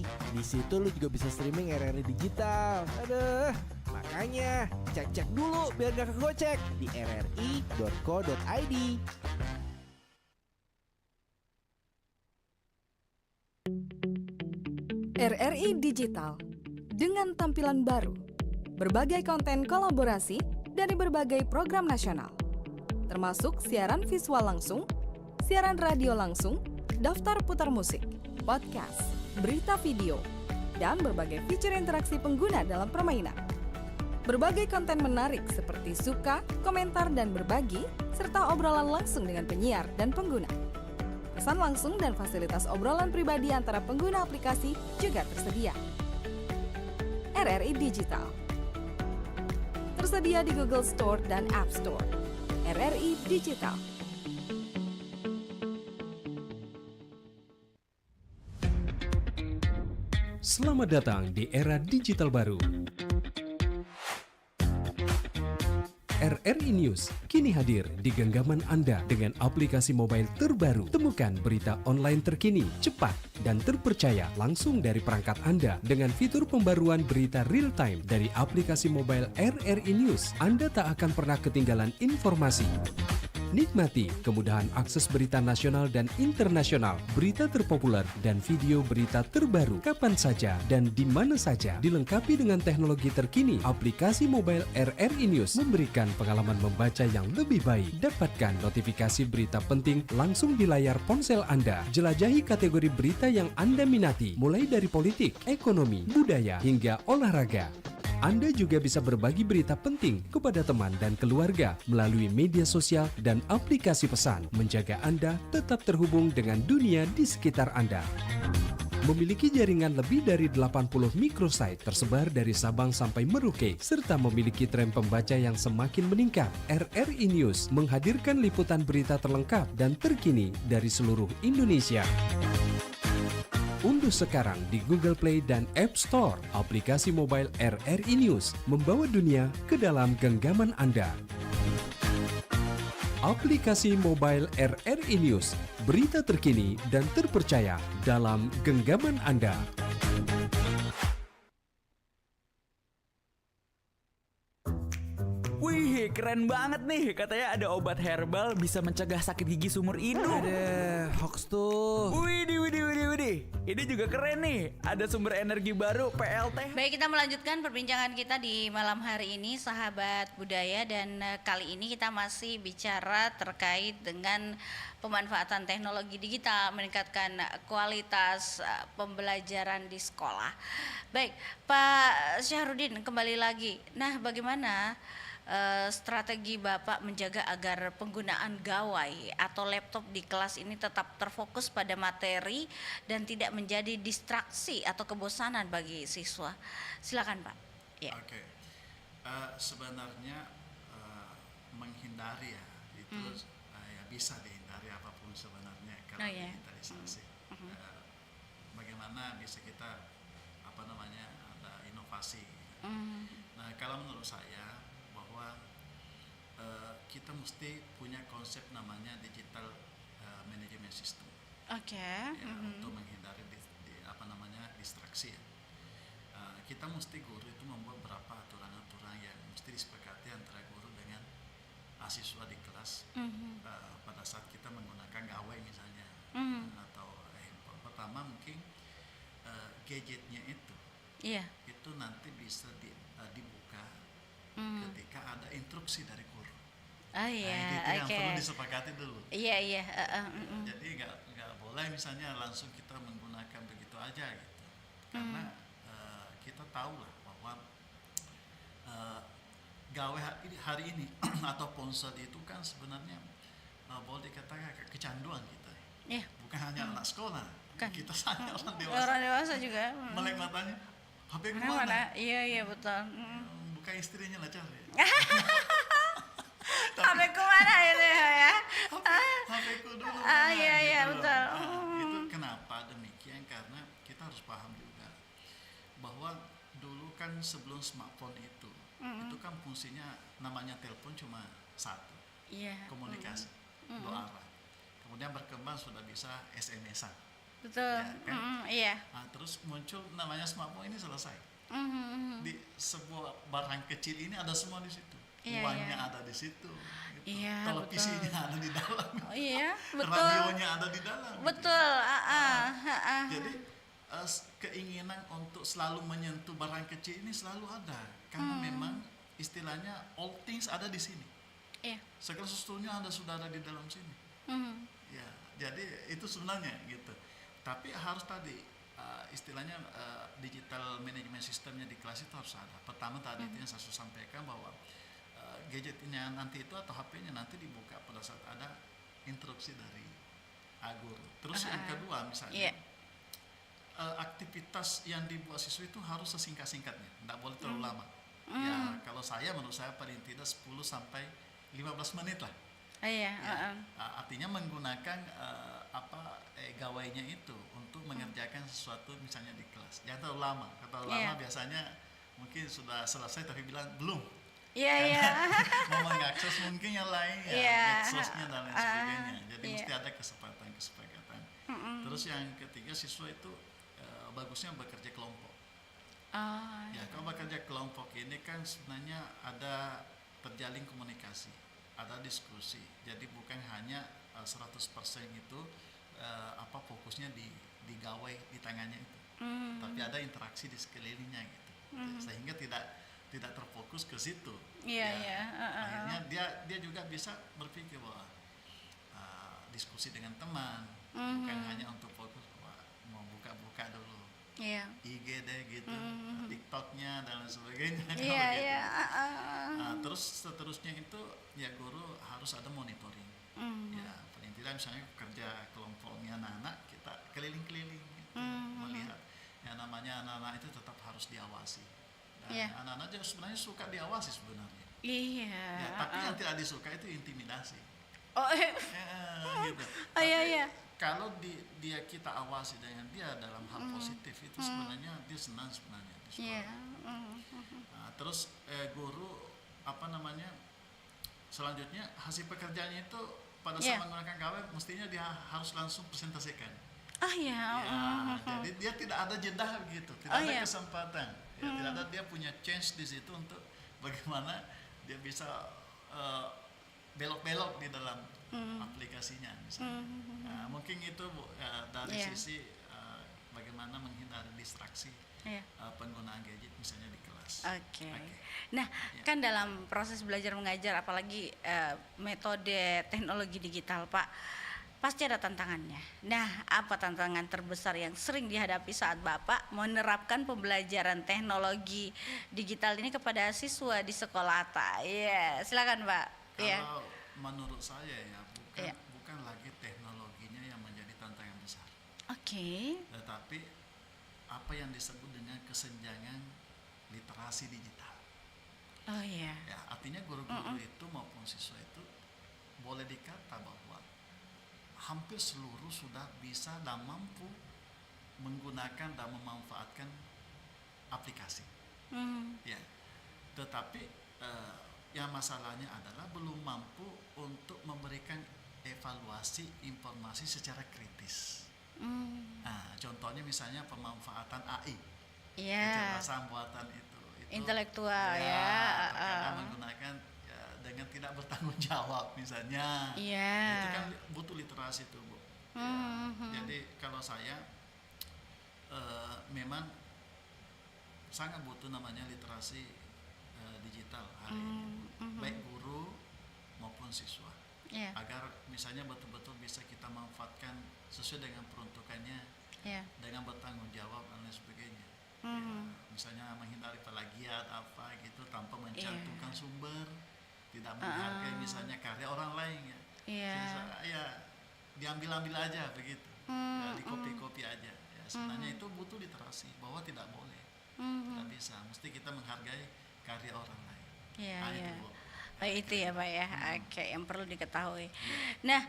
S3: Di situ lu juga bisa streaming RRI digital. Aduh, makanya cek-cek dulu biar gak kegocek di rri.co.id.
S9: RRI Digital dengan tampilan baru, berbagai konten kolaborasi dari berbagai program nasional, termasuk siaran visual langsung, siaran radio langsung, daftar putar musik, podcast, berita video, dan berbagai fitur interaksi pengguna dalam permainan. Berbagai konten menarik seperti suka, komentar, dan berbagi, serta obrolan langsung dengan penyiar dan pengguna. Pesan langsung dan fasilitas obrolan pribadi antara pengguna aplikasi juga tersedia. RRI Digital tersedia di Google Store dan App Store. RRI Digital.
S1: Selamat datang di era digital baru. RRI News kini hadir di genggaman Anda dengan aplikasi mobile terbaru. Temukan berita online terkini, cepat, dan terpercaya langsung dari perangkat Anda dengan fitur pembaruan berita real time dari aplikasi mobile RRI News. Anda tak akan pernah ketinggalan informasi. Nikmati kemudahan akses berita nasional dan internasional, berita terpopuler, dan video berita terbaru kapan saja dan di mana saja. Dilengkapi dengan teknologi terkini, aplikasi mobile RRI News memberikan pengalaman membaca yang lebih baik. Dapatkan notifikasi berita penting langsung di layar ponsel Anda. Jelajahi kategori berita yang Anda minati, mulai dari politik, ekonomi, budaya, hingga olahraga. Anda juga bisa berbagi berita penting kepada teman dan keluarga melalui media sosial dan aplikasi pesan, menjaga Anda tetap terhubung dengan dunia di sekitar Anda. Memiliki jaringan lebih dari 80 microsite tersebar dari Sabang sampai Merauke, serta memiliki tren pembaca yang semakin meningkat, RRI News menghadirkan liputan berita terlengkap dan terkini dari seluruh Indonesia. Unduh sekarang di Google Play dan App Store aplikasi mobile RRI News, membawa dunia ke dalam genggaman Anda. Aplikasi mobile RRI News, berita terkini dan terpercaya dalam genggaman Anda.
S2: Wih, keren banget nih. Katanya ada obat herbal bisa mencegah sakit gigi seumur hidup.
S3: Ada hoax tuh.
S2: Widih. ini juga keren nih. Ada sumber energi baru PLT.
S7: Baik, kita melanjutkan perbincangan kita di malam hari ini, sahabat budaya, dan kali ini kita masih bicara terkait dengan pemanfaatan teknologi digital meningkatkan kualitas pembelajaran di sekolah. Baik, Pak Syahrudin, kembali lagi. Nah, bagaimana strategi Bapak menjaga agar penggunaan gawai atau laptop di kelas ini tetap terfokus pada materi dan tidak menjadi distraksi atau kebosanan bagi siswa? Silakan, Pak. Ya.
S8: Oke. Sebenarnya menghindari ya itu ya bisa dihindari apapun sebenarnya kalau digitalisasi. Bagaimana bisa kita ada inovasi. Nah, kalau menurut saya bahwa kita mesti punya konsep namanya digital management system.
S7: Oke.
S8: Ya, untuk menghindari distraksi ya. Kita mesti guru itu membuat beberapa aturan-aturan yang mesti disepakati antara guru dengan siswa di kelas pada saat kita menggunakan gawai misalnya atau handphone. Pertama mungkin gadgetnya itu itu nanti bisa dibuka ketika ada instruksi dari guru. Itu yang perlu disepakati dulu. Jadi nggak boleh misalnya langsung kita menggunakan begitu aja gitu. Karena kita tahu lah bahwa gawe hari ini atau ponsel itu kan sebenarnya boleh dikatakan kecanduan kita. Bukan hanya anak sekolah, kita saja
S7: Orang dewasa juga.
S8: Melek matanya, HP kemana?
S7: Iya betul.
S8: Bukan istrinya lah cari.
S7: HP kemana itu ya?
S8: HP ku dulu.
S7: Iya betul.
S8: Itu kenapa demikian? Karena kita harus paham juga bahwa dulu kan sebelum smartphone itu kan fungsinya namanya telepon cuma satu, komunikasi dua arah. Kemudian berkembang sudah bisa SMS-an.
S7: Betul.
S8: Nah, terus muncul namanya smartphone ini selesai. Di sebuah barang kecil ini ada semua di situ. Uangnya ada di situ. Gitu. Televisinya ada di dalam.
S7: Betul.
S8: Radionya ada di dalam.
S7: Betul.
S8: Jadi keinginan untuk selalu menyentuh barang kecil ini selalu ada karena memang istilahnya all things ada di sini. Segala sesuatunya sudah ada di dalam sini. Ya, jadi itu sebenarnya gitu. Tapi harus tadi istilahnya digital management sistemnya di kelas itu harus ada. Pertama tadi itu yang saya sampaikan bahwa gadgetnya nanti itu atau HP-nya nanti dibuka pada saat ada instruksi dari guru. Terus yang kedua misalnya aktivitas yang dibuat siswa itu harus sesingkat-singkatnya, tidak boleh terlalu lama. Ya kalau menurut saya paling tidak 10 sampai 15 menit lah. Artinya menggunakan gawainya itu untuk mengerjakan sesuatu misalnya di kelas. Jangan terlalu lama. Kalau lama biasanya mungkin sudah selesai tapi bilang belum. Mau mengakses mungkin yang lain medsosnya dan lain sebagainya. Jadi mesti ada kesepakatan. Terus yang ketiga siswa itu bagusnya bekerja kelompok. Kalau bekerja kelompok ini kan sebenarnya ada terjalin komunikasi, ada diskusi. Jadi bukan hanya 100% itu fokusnya di gawai di tangannya itu, tapi ada interaksi di sekelilingnya gitu. Sehingga tidak terfokus ke situ. Akhirnya dia juga bisa berpikir bahwa diskusi dengan teman bukan hanya untuk fokus mau buka dulu IG deh gitu, TikToknya dan lain sebagainya. Terus seterusnya itu ya guru harus ada monitoring. Ya paling tidak misalnya kerja kelompoknya anak-anak kita keliling-keliling gitu, melihat yang namanya anak-anak itu tetap harus diawasi. Dan anak-anak juga sebenarnya suka diawasi sebenarnya. Tapi yang tidak disuka itu intimidasi. Gitu. Kalau dia kita awasi dengan dia dalam hal positif itu sebenarnya dia senang sebenarnya di sekolah. Terus guru selanjutnya hasil pekerjaannya itu pada saat menggunakan gawai mestinya dia harus langsung presentasikan. Jadi dia tidak ada jeda gitu, tidak ada kesempatan. Tidak ada, dia punya chance di situ untuk bagaimana dia bisa belok-belok di dalam aplikasinya misalnya. Mungkin itu dari sisi bagaimana menghindari distraksi
S7: Iya.
S8: penggunaan gadget misalnya di kelas.
S7: Oke. Nah, kan dalam proses belajar mengajar, apalagi metode teknologi digital, Pak, pasti ada tantangannya. Nah, apa tantangan terbesar yang sering dihadapi saat Bapak menerapkan pembelajaran teknologi digital ini kepada siswa di sekolah Atta? Iya, silakan, Pak. Iya.
S8: Kalau menurut saya ya
S7: Iya.
S8: bukan lagi teknologinya yang menjadi tantangan besar,
S7: Oke.
S8: tetapi apa yang disebut dengan kesenjangan literasi digital.
S7: Oh iya.
S8: Ya, artinya guru-guru itu maupun siswa itu boleh dikata bahwa hampir seluruh sudah bisa dan mampu menggunakan dan memanfaatkan aplikasi. Ya, tetapi yang masalahnya adalah belum mampu untuk memberikan evaluasi informasi secara kritis. Nah, contohnya misalnya pemanfaatan AI,
S7: Iya.
S8: kecerdasan buatan itu
S7: Intelektual ya.
S8: terkadang menggunakan dengan tidak bertanggung jawab misalnya.
S7: Iya.
S8: Itu kan butuh literasi tuh, Bu. Ya, jadi kalau saya memang sangat butuh namanya literasi digital hari ini, baik guru maupun siswa,
S7: Iya.
S8: agar misalnya betul-betul bisa kita manfaatkan sesuai dengan peruntukannya,
S7: Iya.
S8: dengan bertanggung jawab dan lain sebagainya. Ya, misalnya menghindari plagiat apa gitu tanpa mencantumkan sumber, tidak menghargai misalnya karya orang lain ya.
S7: Iya.
S8: Ya diambil-ambil aja begitu, ya, di copy aja. Ya, sebenarnya itu butuh literasi bahwa tidak boleh, tidak bisa, mesti kita menghargai karya orang lain.
S7: Iya,
S8: Nah,
S7: iya.
S8: itu, Bu.
S7: Oh, itu ya, Pak ya. Oke, yang perlu diketahui. Nah,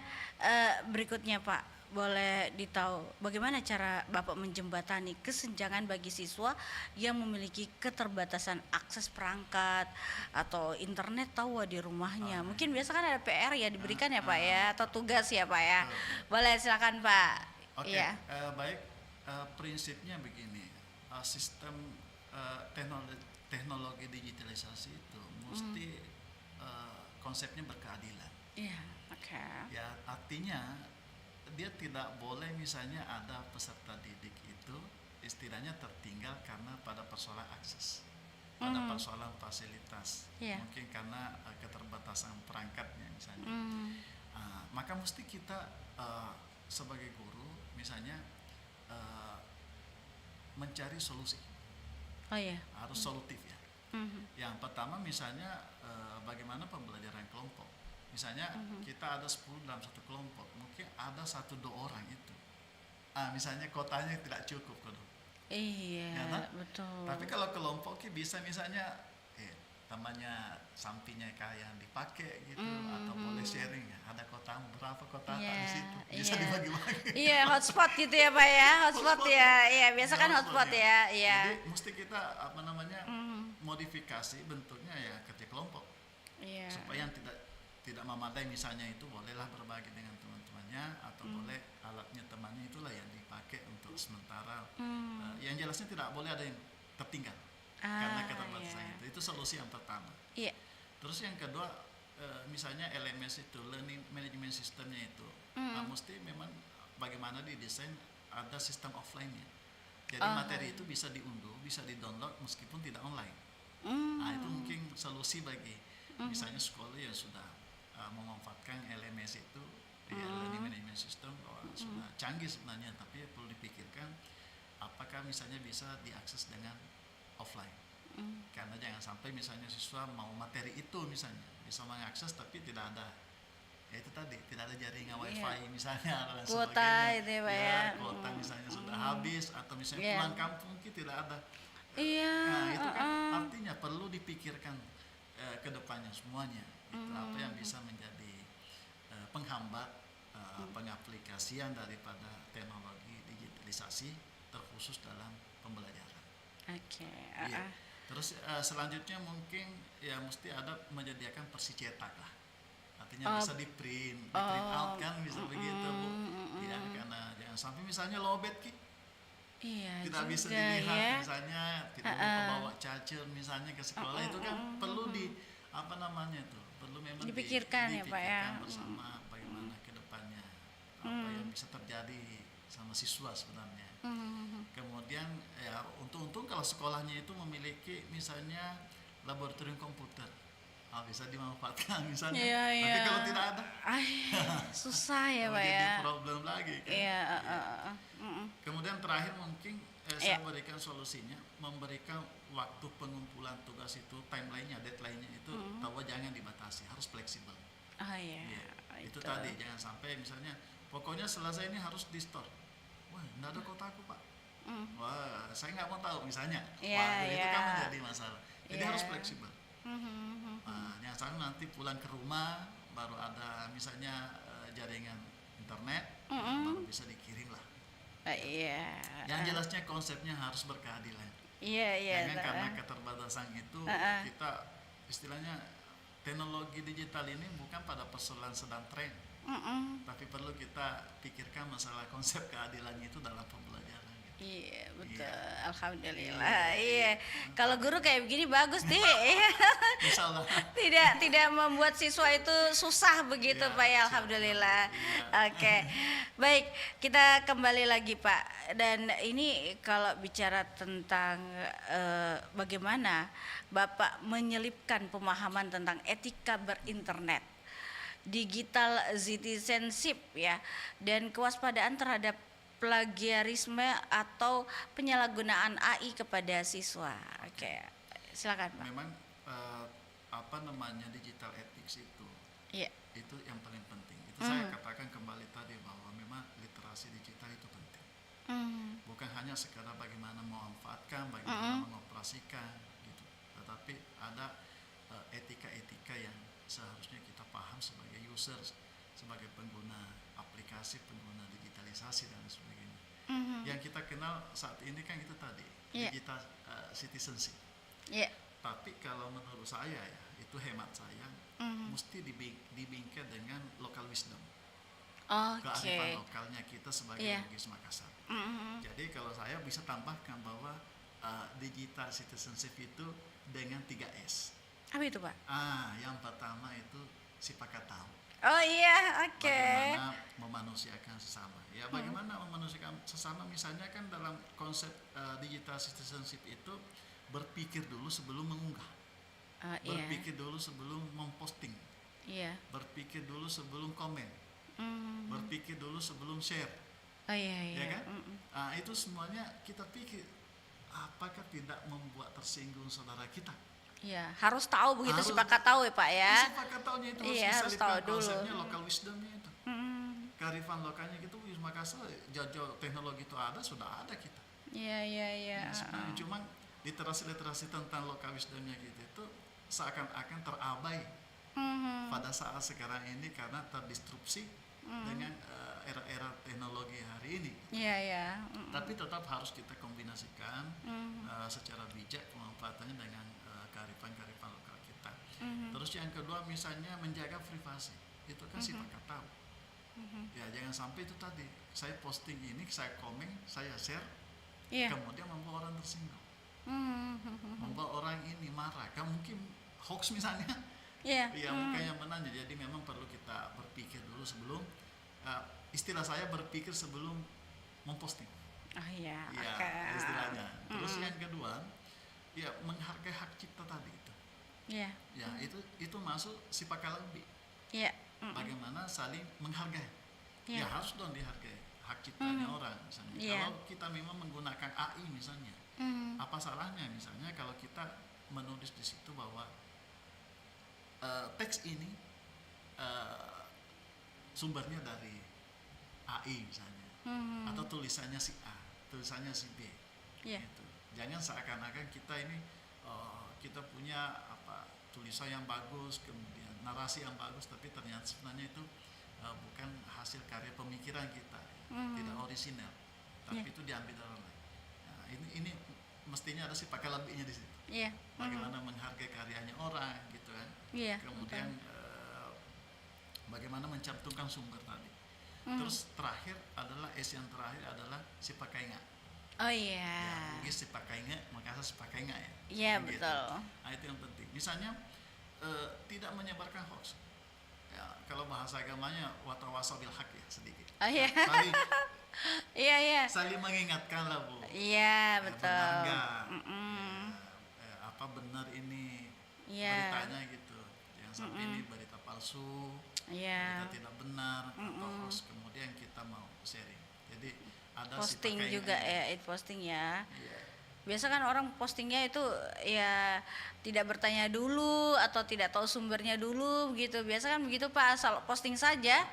S7: berikutnya Pak, boleh ditahu bagaimana cara Bapak menjembatani kesenjangan bagi siswa yang memiliki keterbatasan akses perangkat atau internet tahu di rumahnya. Mungkin biasa kan ada PR ya diberikan ya Pak ya, atau tugas ya Pak ya. Boleh silakan Pak.
S8: Oke,
S7: Iya.
S8: baik. Prinsipnya begini, sistem teknologi digitalisasi itu mesti konsepnya berkeadilan.
S7: Iya, oke.
S8: Ya, artinya dia tidak boleh misalnya ada peserta didik itu istilahnya tertinggal karena pada persoalan akses, pada persoalan fasilitas,
S7: Iya.
S8: mungkin karena keterbatasan perangkatnya misalnya. Maka mesti kita sebagai guru misalnya mencari solusi,
S7: Oh iya.
S8: harus solutif ya. Yang pertama misalnya bagaimana pembelajaran kelompok. Misalnya kita ada 10 dalam satu kelompok, mungkin ada 1-2 orang itu. Misalnya kotanya tidak cukup kan.
S7: Iya,
S8: Ya, kan?
S7: betul.
S8: Tapi kalau kelompoknya bisa misalnya temannya sampingnya kayak dipakai gitu, atau boleh sharing ya. Ada kota berapa kota
S7: Iya,
S8: di situ bisa
S7: iya.
S8: dibagi-bagi.
S7: Iya, hotspot gitu ya Pak ya. Hotspot ya. Iya, biasa kan hotspot ya. Iya.
S8: Jadi mesti kita modifikasi bentuknya ya kerja kelompok.
S7: Iya.
S8: Supaya yang tidak memadai misalnya itu bolehlah berbagi dengan teman-temannya, atau boleh alatnya temannya itulah yang dipakai untuk sementara. Yang jelasnya tidak boleh ada yang tertinggal karena keterbatasan itu solusi yang pertama.
S7: Iya.
S8: Terus yang kedua misalnya LMS itu, learning management systemnya itu mesti memang bagaimana didesain ada sistem offline-nya. Jadi materi itu bisa diunduh, bisa di-download meskipun tidak online. Nah, itu mungkin solusi bagi misalnya sekolah yang sudah memanfaatkan LMS itu, ya, learning management system, sudah canggih sebenarnya, tapi perlu dipikirkan apakah misalnya bisa diakses dengan offline. Karena jangan sampai misalnya siswa mau materi itu misalnya bisa mengakses tapi tidak ada, ya itu tadi, tidak ada jaringan wifi misalnya dan
S7: Kuota
S8: sebagainya.
S7: itu ya, Pak ya.
S8: Kuota misalnya sudah habis, atau misalnya
S7: Iya.
S8: pulang kampung tidak ada.
S7: Iya.
S8: Nah, itu kan artinya perlu dipikirkan ke depannya semuanya. Itu apa yang bisa menjadi penghambat pengaplikasian daripada teknologi digitalisasi terkhusus dalam pembelajaran.
S7: Oke.
S8: Iya. Terus selanjutnya mungkin ya mesti ada menyediakan versi cetak lah. Artinya bisa di print out kan, bisa begitu Bu. Ya, karena jangan sampai misalnya lowbat ki
S7: Iya.
S8: tidak bisa
S7: juga
S8: dilihat
S7: ya.
S8: misalnya, tidak lupa bawa charger misalnya ke sekolah, itu kan perlu di apa namanya tuh, perlu memang
S7: Dipikirkan ya, Pak ya.
S8: bersama bagaimana ke depannya apa yang bisa terjadi sama siswa sebenarnya. Kemudian ya untung-untung kalau sekolahnya itu memiliki misalnya laboratorium komputer, bisa dimanfaatkan misalnya. Tapi kalau tidak ada,
S7: susah ya Pak
S8: jadi
S7: ya.
S8: problem lagi kan.
S7: Iya.
S8: Kemudian terakhir mungkin saya berikan solusinya, memberikan waktu pengumpulan tugas itu, timeline-nya, deadline-nya itu tahu jangan dibatasi, harus fleksibel. Iya, itu tadi jangan sampai misalnya pokoknya selesai ini harus di store. Wah, nggak ada kotaku Pak. Wah, saya nggak mau tahu misalnya. Itu kan menjadi masalah. Jadi harus fleksibel. Jangan sampai nanti pulang ke rumah baru ada misalnya jaringan internet, baru bisa dikirim lah. Yang jelasnya konsepnya harus berkeadilan. Jangan karena keterbatasan itu kita istilahnya teknologi digital ini bukan pada persoalan sedang tren, tapi perlu kita pikirkan masalah konsep keadilan itu dalam pembelajaran.
S7: Iya betul, alhamdulillah. Iya, kalau guru kayak begini bagus deh.
S8: Insyaallah.
S7: Tidak membuat siswa itu susah begitu Pak ya, alhamdulillah. Oke, baik kita kembali lagi Pak. Dan ini kalau bicara tentang bagaimana Bapak menyelipkan pemahaman tentang etika berinternet, digital citizenship ya, dan kewaspadaan terhadap plagiarisme atau penyalahgunaan AI kepada siswa. Oke, silakan Pak.
S8: Memang digital ethics itu itu yang paling penting. Itu saya katakan kembali tadi bahwa memang literasi digital itu penting. Bukan hanya sekadar bagaimana memanfaatkan, bagaimana mengoperasikan gitu, tetapi ada etika-etika yang seharusnya kita paham sebagai user, sebagai pengguna aplikasi, pengguna digitalisasi dan sebagainya. Yang kita kenal saat ini kan itu tadi digital citizenship. Tapi kalau menurut saya ya, itu hemat saya, mesti dibingkai dengan local wisdom, kearifan lokalnya kita sebagai Bugis Makassar. Jadi kalau saya bisa tambahkan bahwa digital citizenship itu dengan 3S.
S7: Apa itu Pak?
S8: Yang pertama itu sipakat tahu. Bagaimana memanusiakan sesama. Ya, bagaimana memanusiakan sesama misalnya kan dalam konsep digital citizenship itu berpikir dulu sebelum mengunggah. Berpikir dulu sebelum memposting. Berpikir dulu sebelum komen. Berpikir dulu sebelum share. Ya kan? Itu semuanya kita pikir apakah tidak membuat tersinggung saudara kita.
S7: Iya, harus tahu begitu, sipakat tahu ya Pak ya.
S8: Sipakat tahunya itu
S7: harus tahu dulu.
S8: Konsepnya local wisdomnya itu. Kearifan lokalnya gitu, Bugis Makassar, jauh teknologi itu ada, sudah ada kita.
S7: Iya.
S8: Sebenarnya cuma literasi tentang local wisdomnya gitu itu seakan-akan terabai pada saat sekarang ini karena terdistrupsi dengan era-era teknologi hari ini. Tapi tetap harus kita kombinasikan secara bijak pemanfaatannya dengan kearifan lokal kita. Terus yang kedua misalnya menjaga privasi, itu kan sipakat tahu. Ya jangan sampai itu tadi saya posting ini, saya komen, saya share, kemudian membuat orang tersinggung, membuat orang ini marah, kan mungkin hoax misalnya. Bukan yang benar. Jadi memang perlu kita berpikir dulu sebelum istilah saya berpikir sebelum memposting. Istilahnya. Terus yang kedua, ya menghargai hak cipta tadi itu. Itu masuk sipakat lebih. Bagaimana saling menghargai. Ya harus dong dihargai hak ciptanya orang misalnya. Kalau kita memang menggunakan AI misalnya, apa salahnya misalnya kalau kita menulis di situ bahwa teks ini sumbernya dari AI misalnya, atau tulisannya si A, tulisannya si B. Gitu. Jangan seakan-akan kita ini kita punya tulisan yang bagus, kemudian narasi yang bagus, tapi ternyata sebenarnya itu bukan hasil karya pemikiran kita, tidak orisinal, tapi itu diambil dari orang lain. Nah, ini mestinya ada sipakat lebihnya di situ. Bagaimana menghargai karyanya orang, gitu kan. Kemudian bagaimana mencantumkan sumber tadi. Terus terakhir adalah yang terakhir adalah sipakat ingat. Bugis sipakat ingat, Makassar sipakat ingat ya.
S7: Betul.
S8: Nah, itu yang penting. Misalnya tidak menyebarkan hoax. Ya, kalau bahasa agamanya watawasau bil haq ya sedikit.
S7: Iya, iya.
S8: Saling mengingatkan lah Bu.
S7: Iya, betul.
S8: Benar nggak?
S7: Mm-mm.
S8: Apa benar ini
S7: Iya.
S8: beritanya gitu. Jangan sampai ini berita palsu,
S7: Iya.
S8: berita tidak benar, atau hoax kemudian kita mau sharing. Jadi ada
S7: Posting
S8: sifat
S7: juga
S8: keinginan.
S7: ya, posting ya.
S8: Iya.
S7: Biasa kan orang postingnya itu ya tidak bertanya dulu atau tidak tahu sumbernya dulu begitu. Biasa kan begitu Pak, asal posting saja.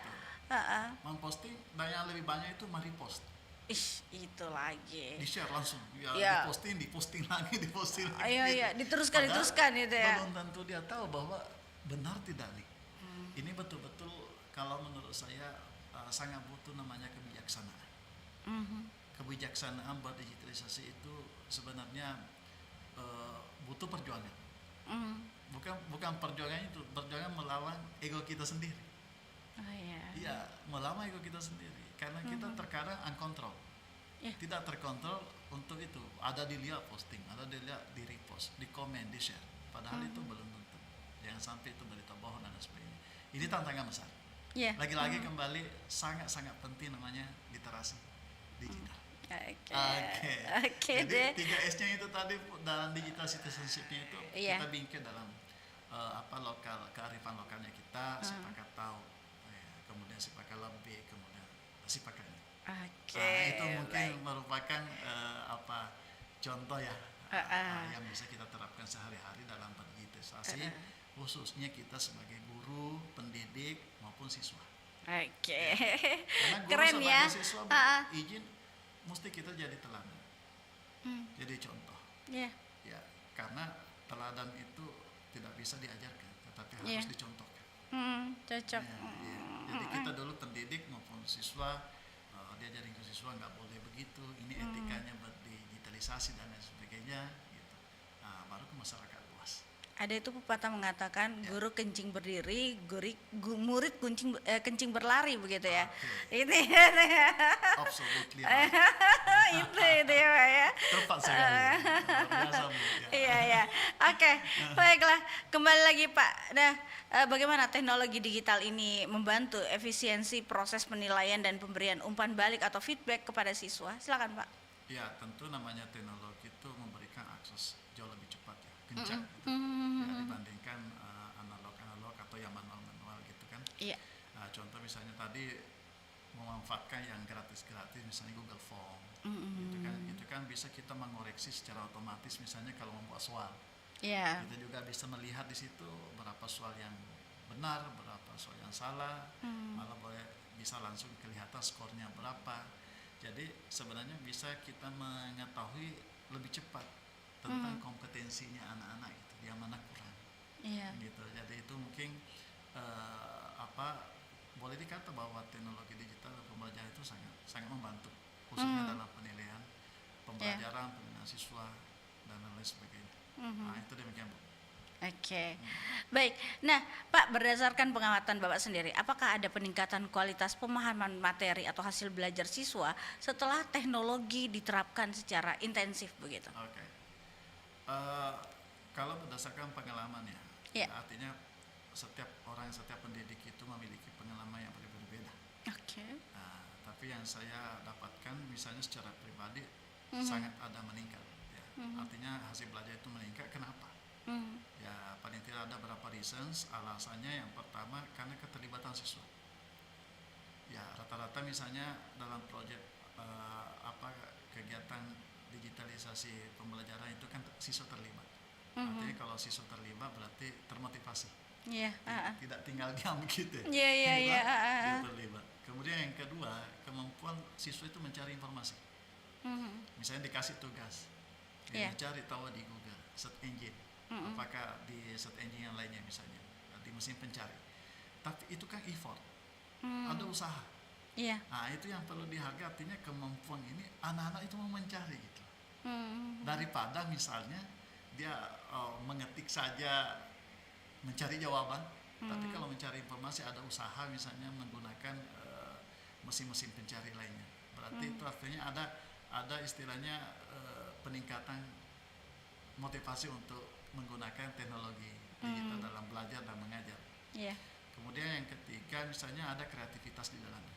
S7: Heeh.
S8: Memposting dan yang lebih banyak itu merepost,
S7: Ih, itu lagi.
S8: di share langsung, ya,
S7: Iya.
S8: diposting lagi, diposting lagi.
S7: Iya, iya, diteruskan,
S8: Padahal
S7: diteruskan gitu ya.
S8: belum tentu dia tahu bahwa benar tidak nih. Ini betul-betul kalau menurut saya sangat butuh namanya kebijaksanaan. Kebijaksanaan buat digitalisasi itu sebenarnya butuh perjuangan. Bukan perjuangan itu, perjuangan melawan ego kita sendiri.
S7: Oh iya.
S8: Iya, melawan ego kita sendiri. Karena kita terkadang uncontrol.
S7: Iya.
S8: Tidak terkontrol untuk itu. Ada dilihat posting, ada dilihat di repost, di komen, di share. Padahal itu belum tentu. Jangan sampai itu berita bohong dan sebagainya. Ini tantangan besar.
S7: Iya.
S8: Lagi-lagi kembali sangat-sangat penting namanya literasi digital.
S7: Oke.
S8: Oke.
S7: Oke
S8: Jadi
S7: deh.
S8: 3S-nya itu tadi dalam digital citizenship-nya itu
S7: Iya.
S8: kita bingkai dalam kearifan lokalnya kita, sipakat tahu, kemudian sipakat lebih, kemudian sipakat.
S7: Oke.
S8: Nah, itu mungkin
S7: baik.
S8: merupakan contoh ya yang bisa kita terapkan sehari-hari dalam berdigitalisasi, khususnya kita sebagai guru, pendidik maupun siswa.
S7: Oke.
S8: Karena guru
S7: Keren
S8: sebagai
S7: ya.
S8: siswa izin mesti kita jadi teladan, jadi contoh.
S7: Iya.
S8: Ya, karena teladan itu tidak bisa diajarkan, tetapi
S7: Iya.
S8: harus dicontohkan.
S7: Cocok.
S8: Ya, iya. Jadi kita dulu pendidik maupun siswa diajarin ke siswa nggak boleh begitu, ini etikanya berdigitalisasi dan lain sebagainya, gitu. Nah, baru ke masyarakat luas.
S7: Ada itu pepatah mengatakan guru kencing berdiri, murid kencing berlari begitu ya.
S8: Oke.
S7: Itu ya.
S8: Absolutely.
S7: itu ya Pak ya.
S8: Tepat sekali. Luar biasa, Bu. Ya.
S7: Iya ya. Oke, baiklah. Kembali lagi Pak. Nah, bagaimana teknologi digital ini membantu efisiensi proses penilaian dan pemberian umpan balik atau feedback kepada siswa? Silakan Pak.
S8: Ya, tentu namanya teknologi itu memberikan akses jauh lebih cepat ya, kencang gitu. Ya, dibandingkan analog atau yang manual gitu kan.
S7: Iya.
S8: Nah, contoh misalnya tadi memanfaatkan yang gratis-gratis, misalnya Google Form, itu kan bisa kita mengoreksi secara otomatis, misalnya kalau membuat soal.
S7: Iya.
S8: Kita juga bisa melihat di situ berapa soal yang benar, berapa soal yang salah, malah bisa langsung kelihatan skornya berapa. Jadi sebenarnya bisa kita mengetahui lebih cepat tentang kompetensinya anak-anak itu, yang mana kurang.
S7: Iya.
S8: Gitu. Jadi itu mungkin boleh dikata bahwa teknologi digital pembelajaran itu sangat membantu, khususnya dalam penilaian pembelajaran, penilaian siswa dan lain sebagainya. Nah, itu demikian, Bu.
S7: Oke, baik. Nah, Pak, berdasarkan pengamatan Bapak sendiri, apakah ada peningkatan kualitas pemahaman materi atau hasil belajar siswa setelah teknologi diterapkan secara intensif begitu?
S8: Oke. Kalau berdasarkan pengalaman ya,
S7: Iya.
S8: artinya setiap pendidik itu memiliki pengalaman yang berbeda-beda.
S7: Oke.
S8: Nah, tapi yang saya dapatkan misalnya secara pribadi sangat ada meningkat. Ya. Artinya hasil belajar itu meningkat. Kenapa? Ya paling tidak ada beberapa reasons. Alasannya yang pertama karena keterlibatan siswa. Ya rata-rata misalnya dalam proyek kegiatan digitalisasi pembelajaran itu kan siswa terlibat. Artinya kalau siswa terlibat berarti termotivasi.
S7: Iya.
S8: Tidak tinggal diam gitu.
S7: Iya, iya, iya.
S8: Dia terlibat. Kemudian yang kedua, kemampuan siswa itu mencari informasi. Misalnya dikasih tugas, dia mencari tahu di Google, search engine, apakah di search engine yang lainnya misalnya, di mesin pencari. Tapi itu kan effort, ada usaha.
S7: Iya.
S8: Nah itu yang perlu dihargai, artinya kemampuan ini anak-anak itu mau mencari gitu. Daripada misalnya dia mengetik saja mencari jawaban, tapi kalau mencari informasi ada usaha misalnya menggunakan mesin-mesin pencari lainnya. Berarti itu artinya ada istilahnya peningkatan motivasi untuk menggunakan teknologi digital dalam belajar dan mengajar.
S7: Iya.
S8: Kemudian yang ketiga misalnya ada kreativitas di dalamnya.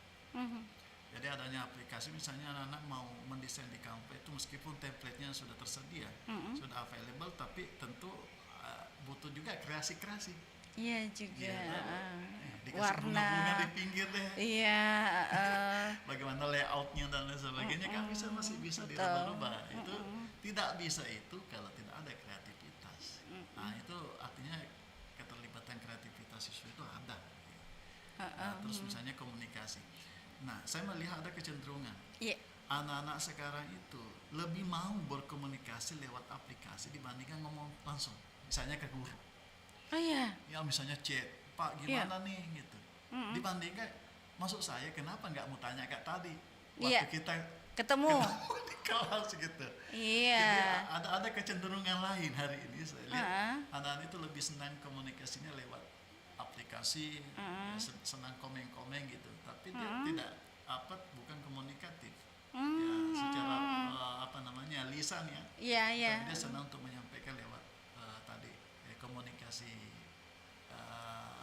S8: Jadi adanya aplikasi, misalnya anak-anak mau mendesain di Canva itu meskipun template-nya sudah tersedia, sudah available, tapi tentu butuh juga kreasi-kreasi.
S7: Iya juga.
S8: Dikasih
S7: Warna.
S8: bunga-bunga di pinggir deh.
S7: Iya.
S8: Bagaimana layoutnya dan lain sebagainya kan masih bisa dirubah-rubah. Itu tidak bisa itu kalau tidak ada kreativitas. Nah itu artinya keterlibatan kreativitas siswa itu ada. Nah, terus misalnya komunikasi. Nah saya melihat ada kecenderungan.
S7: Iya.
S8: Anak-anak sekarang itu lebih mau berkomunikasi lewat aplikasi dibandingkan ngomong langsung. Misalnya ke guru.
S7: Oh iya.
S8: Ya misalnya chat, Pak gimana nih gitu. Dibandingkan, maksud saya kenapa nggak mau tanya kayak tadi waktu kita
S7: ketemu
S8: di kelas gitu.
S7: Iya.
S8: Jadi ada kecenderungan lain hari ini saya lihat anak-anak itu lebih senang komunikasinya lewat aplikasi, senang komen-komen gitu. Tapi dia tidak bukan komunikatif. Ya, secara lisan ya.
S7: Iya, iya.
S8: Tapi dia senang untuk menyampaikan lewat tadi komunikasi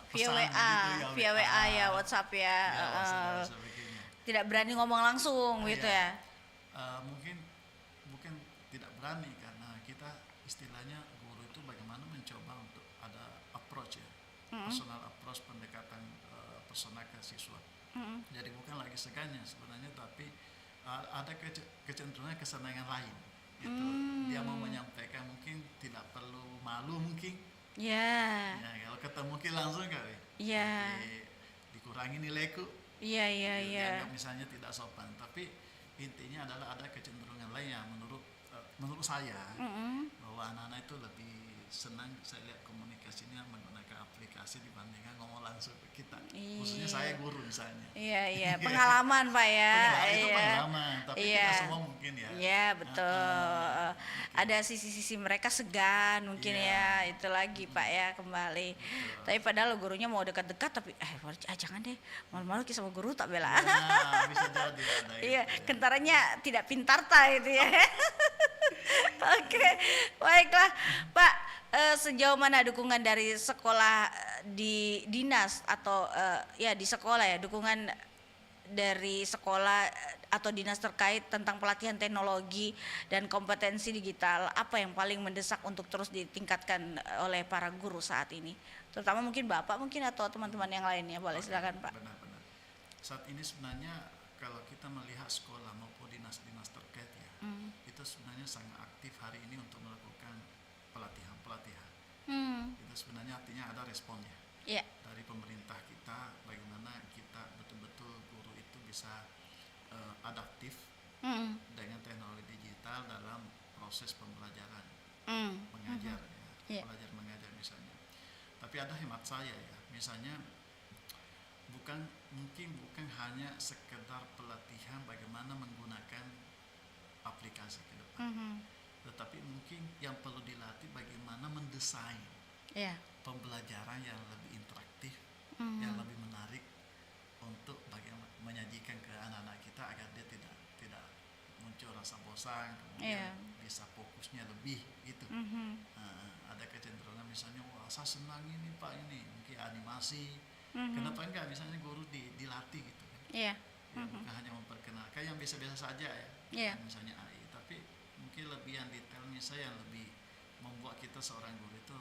S7: Via
S8: pesan
S7: WA,
S8: gitu,
S7: via WA ya, WhatsApp ya.
S8: WhatsApp dan sebagainya.
S7: Tidak berani ngomong langsung gitu ya.
S8: Mungkin tidak berani karena kita istilahnya guru itu bagaimana mencoba untuk ada approach ya, personal approach, pendekatan personal ke siswa. Jadi bukan lagi segannya sebenarnya, tapi ada kecenderungan kesenangan lain gitu. Dia mau menyampaikan, mungkin tidak perlu malu mungkin.
S7: Ya.
S8: Ya kalau ketemu langsung kali.
S7: Ya.
S8: Dikurangi nilaiku.
S7: Iya.
S8: Dianggap misalnya tidak sopan, tapi intinya adalah ada kecenderungan lain yang menurut saya bahwa anak-anak itu lebih senang, saya lihat komunikasinya menggunakan aplikasi dibandingkan ngomong langsung ke kita. Khususnya saya guru misalnya.
S7: Iya, pengalaman Pak ya.
S8: Itu pengalaman, tapi tidak semua mungkin ya.
S7: Iya, betul. Ada sisi-sisi mereka segan mungkin ya, itu lagi Pak ya kembali. Tapi padahal gurunya mau dekat-dekat, tapi jangan deh, malu-malu sama guru tak bela.
S8: Bisa jadi ada.
S7: Iya, kentarannya tidak pintar tak itu ya. Oke, baiklah Pak. Sejauh mana dukungan dari sekolah di dinas atau di sekolah ya, dukungan dari sekolah atau dinas terkait tentang pelatihan teknologi dan kompetensi digital, apa yang paling mendesak untuk terus ditingkatkan oleh para guru saat ini, terutama mungkin Bapak mungkin atau teman-teman yang lainnya, boleh silakan Pak.
S8: Benar-benar. Saat ini sebenarnya kalau kita melihat sekolah maupun dinas-dinas terkait ya, itu sebenarnya sangat aktif hari ini untuk melakukan pelatihan. Itu sebenarnya artinya ada responnya dari pemerintah kita, bagaimana kita betul-betul guru itu bisa adaptif dengan teknologi digital dalam proses pembelajaran mengajar belajar mengajar misalnya. Tapi ada hemat saya ya, misalnya bukan hanya sekedar pelatihan bagaimana menggunakan aplikasi ke depan, tetapi mungkin yang perlu dilatih bagaimana mendesain pembelajaran yang lebih interaktif, yang lebih menarik untuk bagaimana menyajikan ke anak-anak kita agar dia tidak muncul rasa bosan, kemudian bisa fokusnya lebih gitu. Ada kecenderungan misalnya, wah saya senang ini Pak, ini mungkin animasi, kenapa enggak misalnya guru dilatih gitu kan? Bukan hanya memperkenalkan yang biasa-biasa saja ya, misalnya AI, tapi mungkin lebih yang detailnya saya yang lebih membuat kita seorang guru itu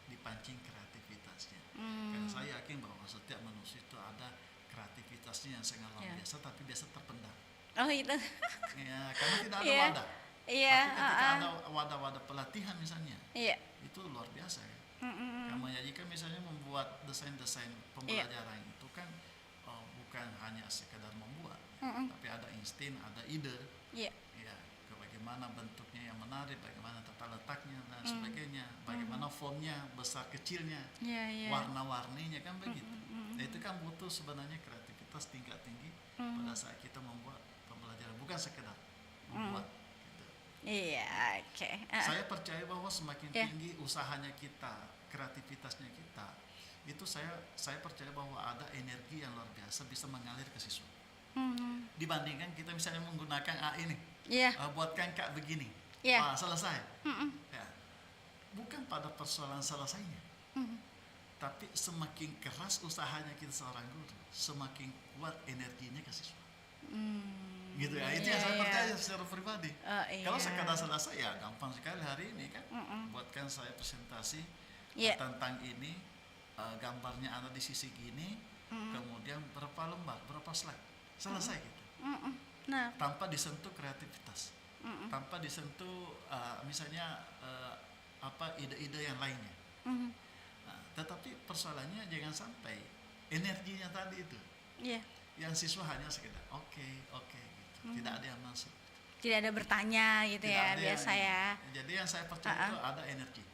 S8: dipancing kreativitasnya. Karena saya yakin bahwa setiap manusia itu ada kreativitasnya yang sangat luar biasa, tapi biasa terpendam.
S7: Oh itu.
S8: Ya, karena tidak ada wadah. Tapi ketika ada wadah-wadah pelatihan misalnya, itu luar biasa ya. Kamu menyajikan misalnya membuat desain-desain pembelajaran itu kan bukan hanya sekedar membuat, tapi ada insting, ada ide. Ya, bagaimana bentuknya yang menarik, bagaimana tata letaknya dan sebagainya, bagaimana fontnya, besar kecilnya, warna-warninya kan begitu. Nah, itu kan butuh sebenarnya kreativitas tingkat tinggi pada saat kita membuat pembelajaran, bukan sekedar membuat. Gitu. Saya percaya bahwa semakin tinggi usahanya kita, kreativitasnya kita, itu saya percaya bahwa ada energi yang luar biasa bisa mengalir ke siswa. Dibandingkan kita misalnya menggunakan AI nih, buatkan Kak begini, selesai. Ya. Bukan pada persoalan selesainya, tapi semakin keras usahanya kita seorang guru, semakin kuat energinya ke siswa. Gitu ya, itu yang saya percaya secara pribadi. Kalau sekadar selesai ya gampang sekali hari ini kan. Buatkan saya presentasi tentang ini, gambarnya ada di sisi gini, kemudian berapa lembar, berapa slide, selesai gitu.
S7: Nah,
S8: Tanpa disentuh kreativitas, tanpa disentuh misalnya ide-ide yang lainnya. Nah, tetapi persoalannya jangan sampai energinya tadi itu, yang siswa hanya sekedar oke gitu, tidak ada yang masuk.
S7: tidak ada bertanya gitu
S8: Tidak
S7: ya
S8: ada
S7: biasa
S8: yang-
S7: ya.
S8: Jadi yang saya percaya itu ada energi.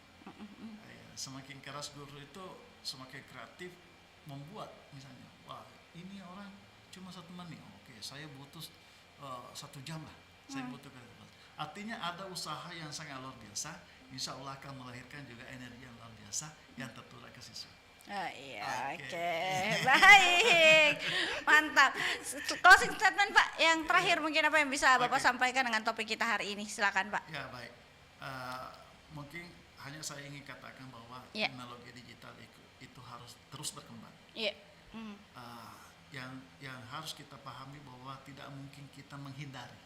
S8: Semakin keras guru itu semakin kreatif membuat misalnya, wah ini orang cuma 1 menit, oke saya butuh 1 jam lah, saya butuh kreativitas. Artinya ada usaha yang sangat luar biasa, insya Allah akan melahirkan juga energi yang luar biasa yang tertular ke siswa.
S7: Oke. Baik, mantap. Closing statement Pak, yang terakhir mungkin apa yang bisa Bapak sampaikan dengan topik kita hari ini, silakan Pak.
S8: Ya baik, mungkin hanya saya ingin katakan bahwa teknologi digital itu harus terus berkembang.
S7: Iya.
S8: Yang harus kita pahami bahwa tidak mungkin kita menghindari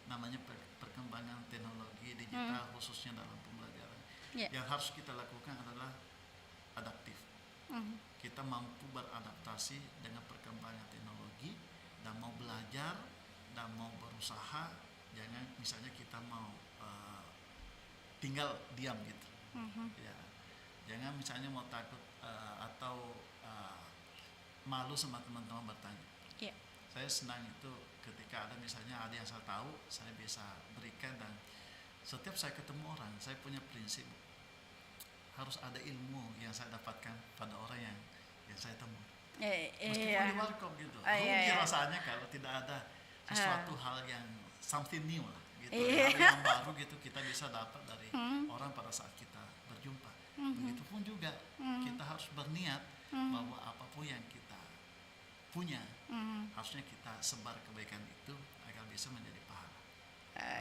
S8: namanya perkembangan teknologi digital khususnya dalam pembelajaran. Yang harus kita lakukan adalah adaptif. Kita mampu beradaptasi dengan perkembangan teknologi dan mau belajar dan mau berusaha. Jangan misalnya kita mau tinggal diam gitu. Ya, jangan misalnya mau takut atau malu sama teman-teman bertanya. Saya senang itu ketika ada misalnya ada yang saya tahu, saya bisa berikan, dan setiap saya ketemu orang, saya punya prinsip harus ada ilmu yang saya dapatkan pada orang yang saya temui. Meskipun di warkop gitu. Rugi rasanya kalau tidak ada sesuatu hal yang something new lah gitu. Hal yang baru gitu kita bisa dapat dari orang pada saat kita berjumpa. Begitupun juga kita harus berniat bahwa apapun yang kita punya harusnya kita sebar kebaikan itu agar bisa menjadi pahala.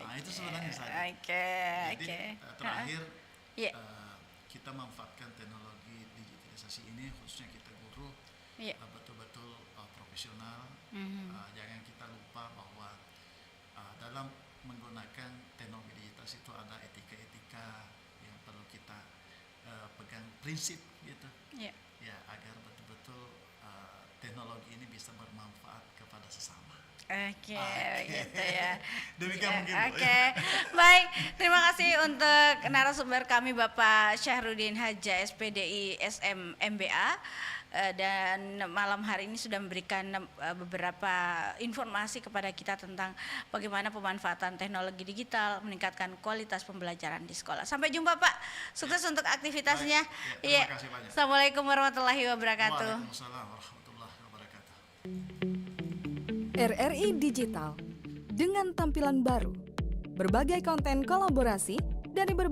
S8: Nah itu sebenarnya saya. Jadi terakhir kita manfaatkan teknologi digitalisasi ini, khususnya kita guru betul-betul profesional. Jangan kita lupa bahwa dalam menggunakan teknologi digitalisasi itu ada etika-etika yang perlu kita pegang, prinsip gitu. Ya agar betul-betul teknologi ini bisa bermanfaat kepada sesama.
S7: Oke, gitu ya.
S8: Demikian mungkin.
S7: Baik. Terima kasih untuk narasumber kami Bapak Syahrudin Haja, SPDI SMMBA, dan malam hari ini sudah memberikan beberapa informasi kepada kita tentang bagaimana pemanfaatan teknologi digital meningkatkan kualitas pembelajaran di sekolah. Sampai jumpa Pak. Sukses untuk aktivitasnya.
S8: Terima kasih banyak.
S7: Assalamualaikum warahmatullahi wabarakatuh.
S8: Waalaikumsalam warahmatullahi wabarakatuh.
S9: RRI Digital dengan tampilan baru, berbagai konten kolaborasi dari berbagai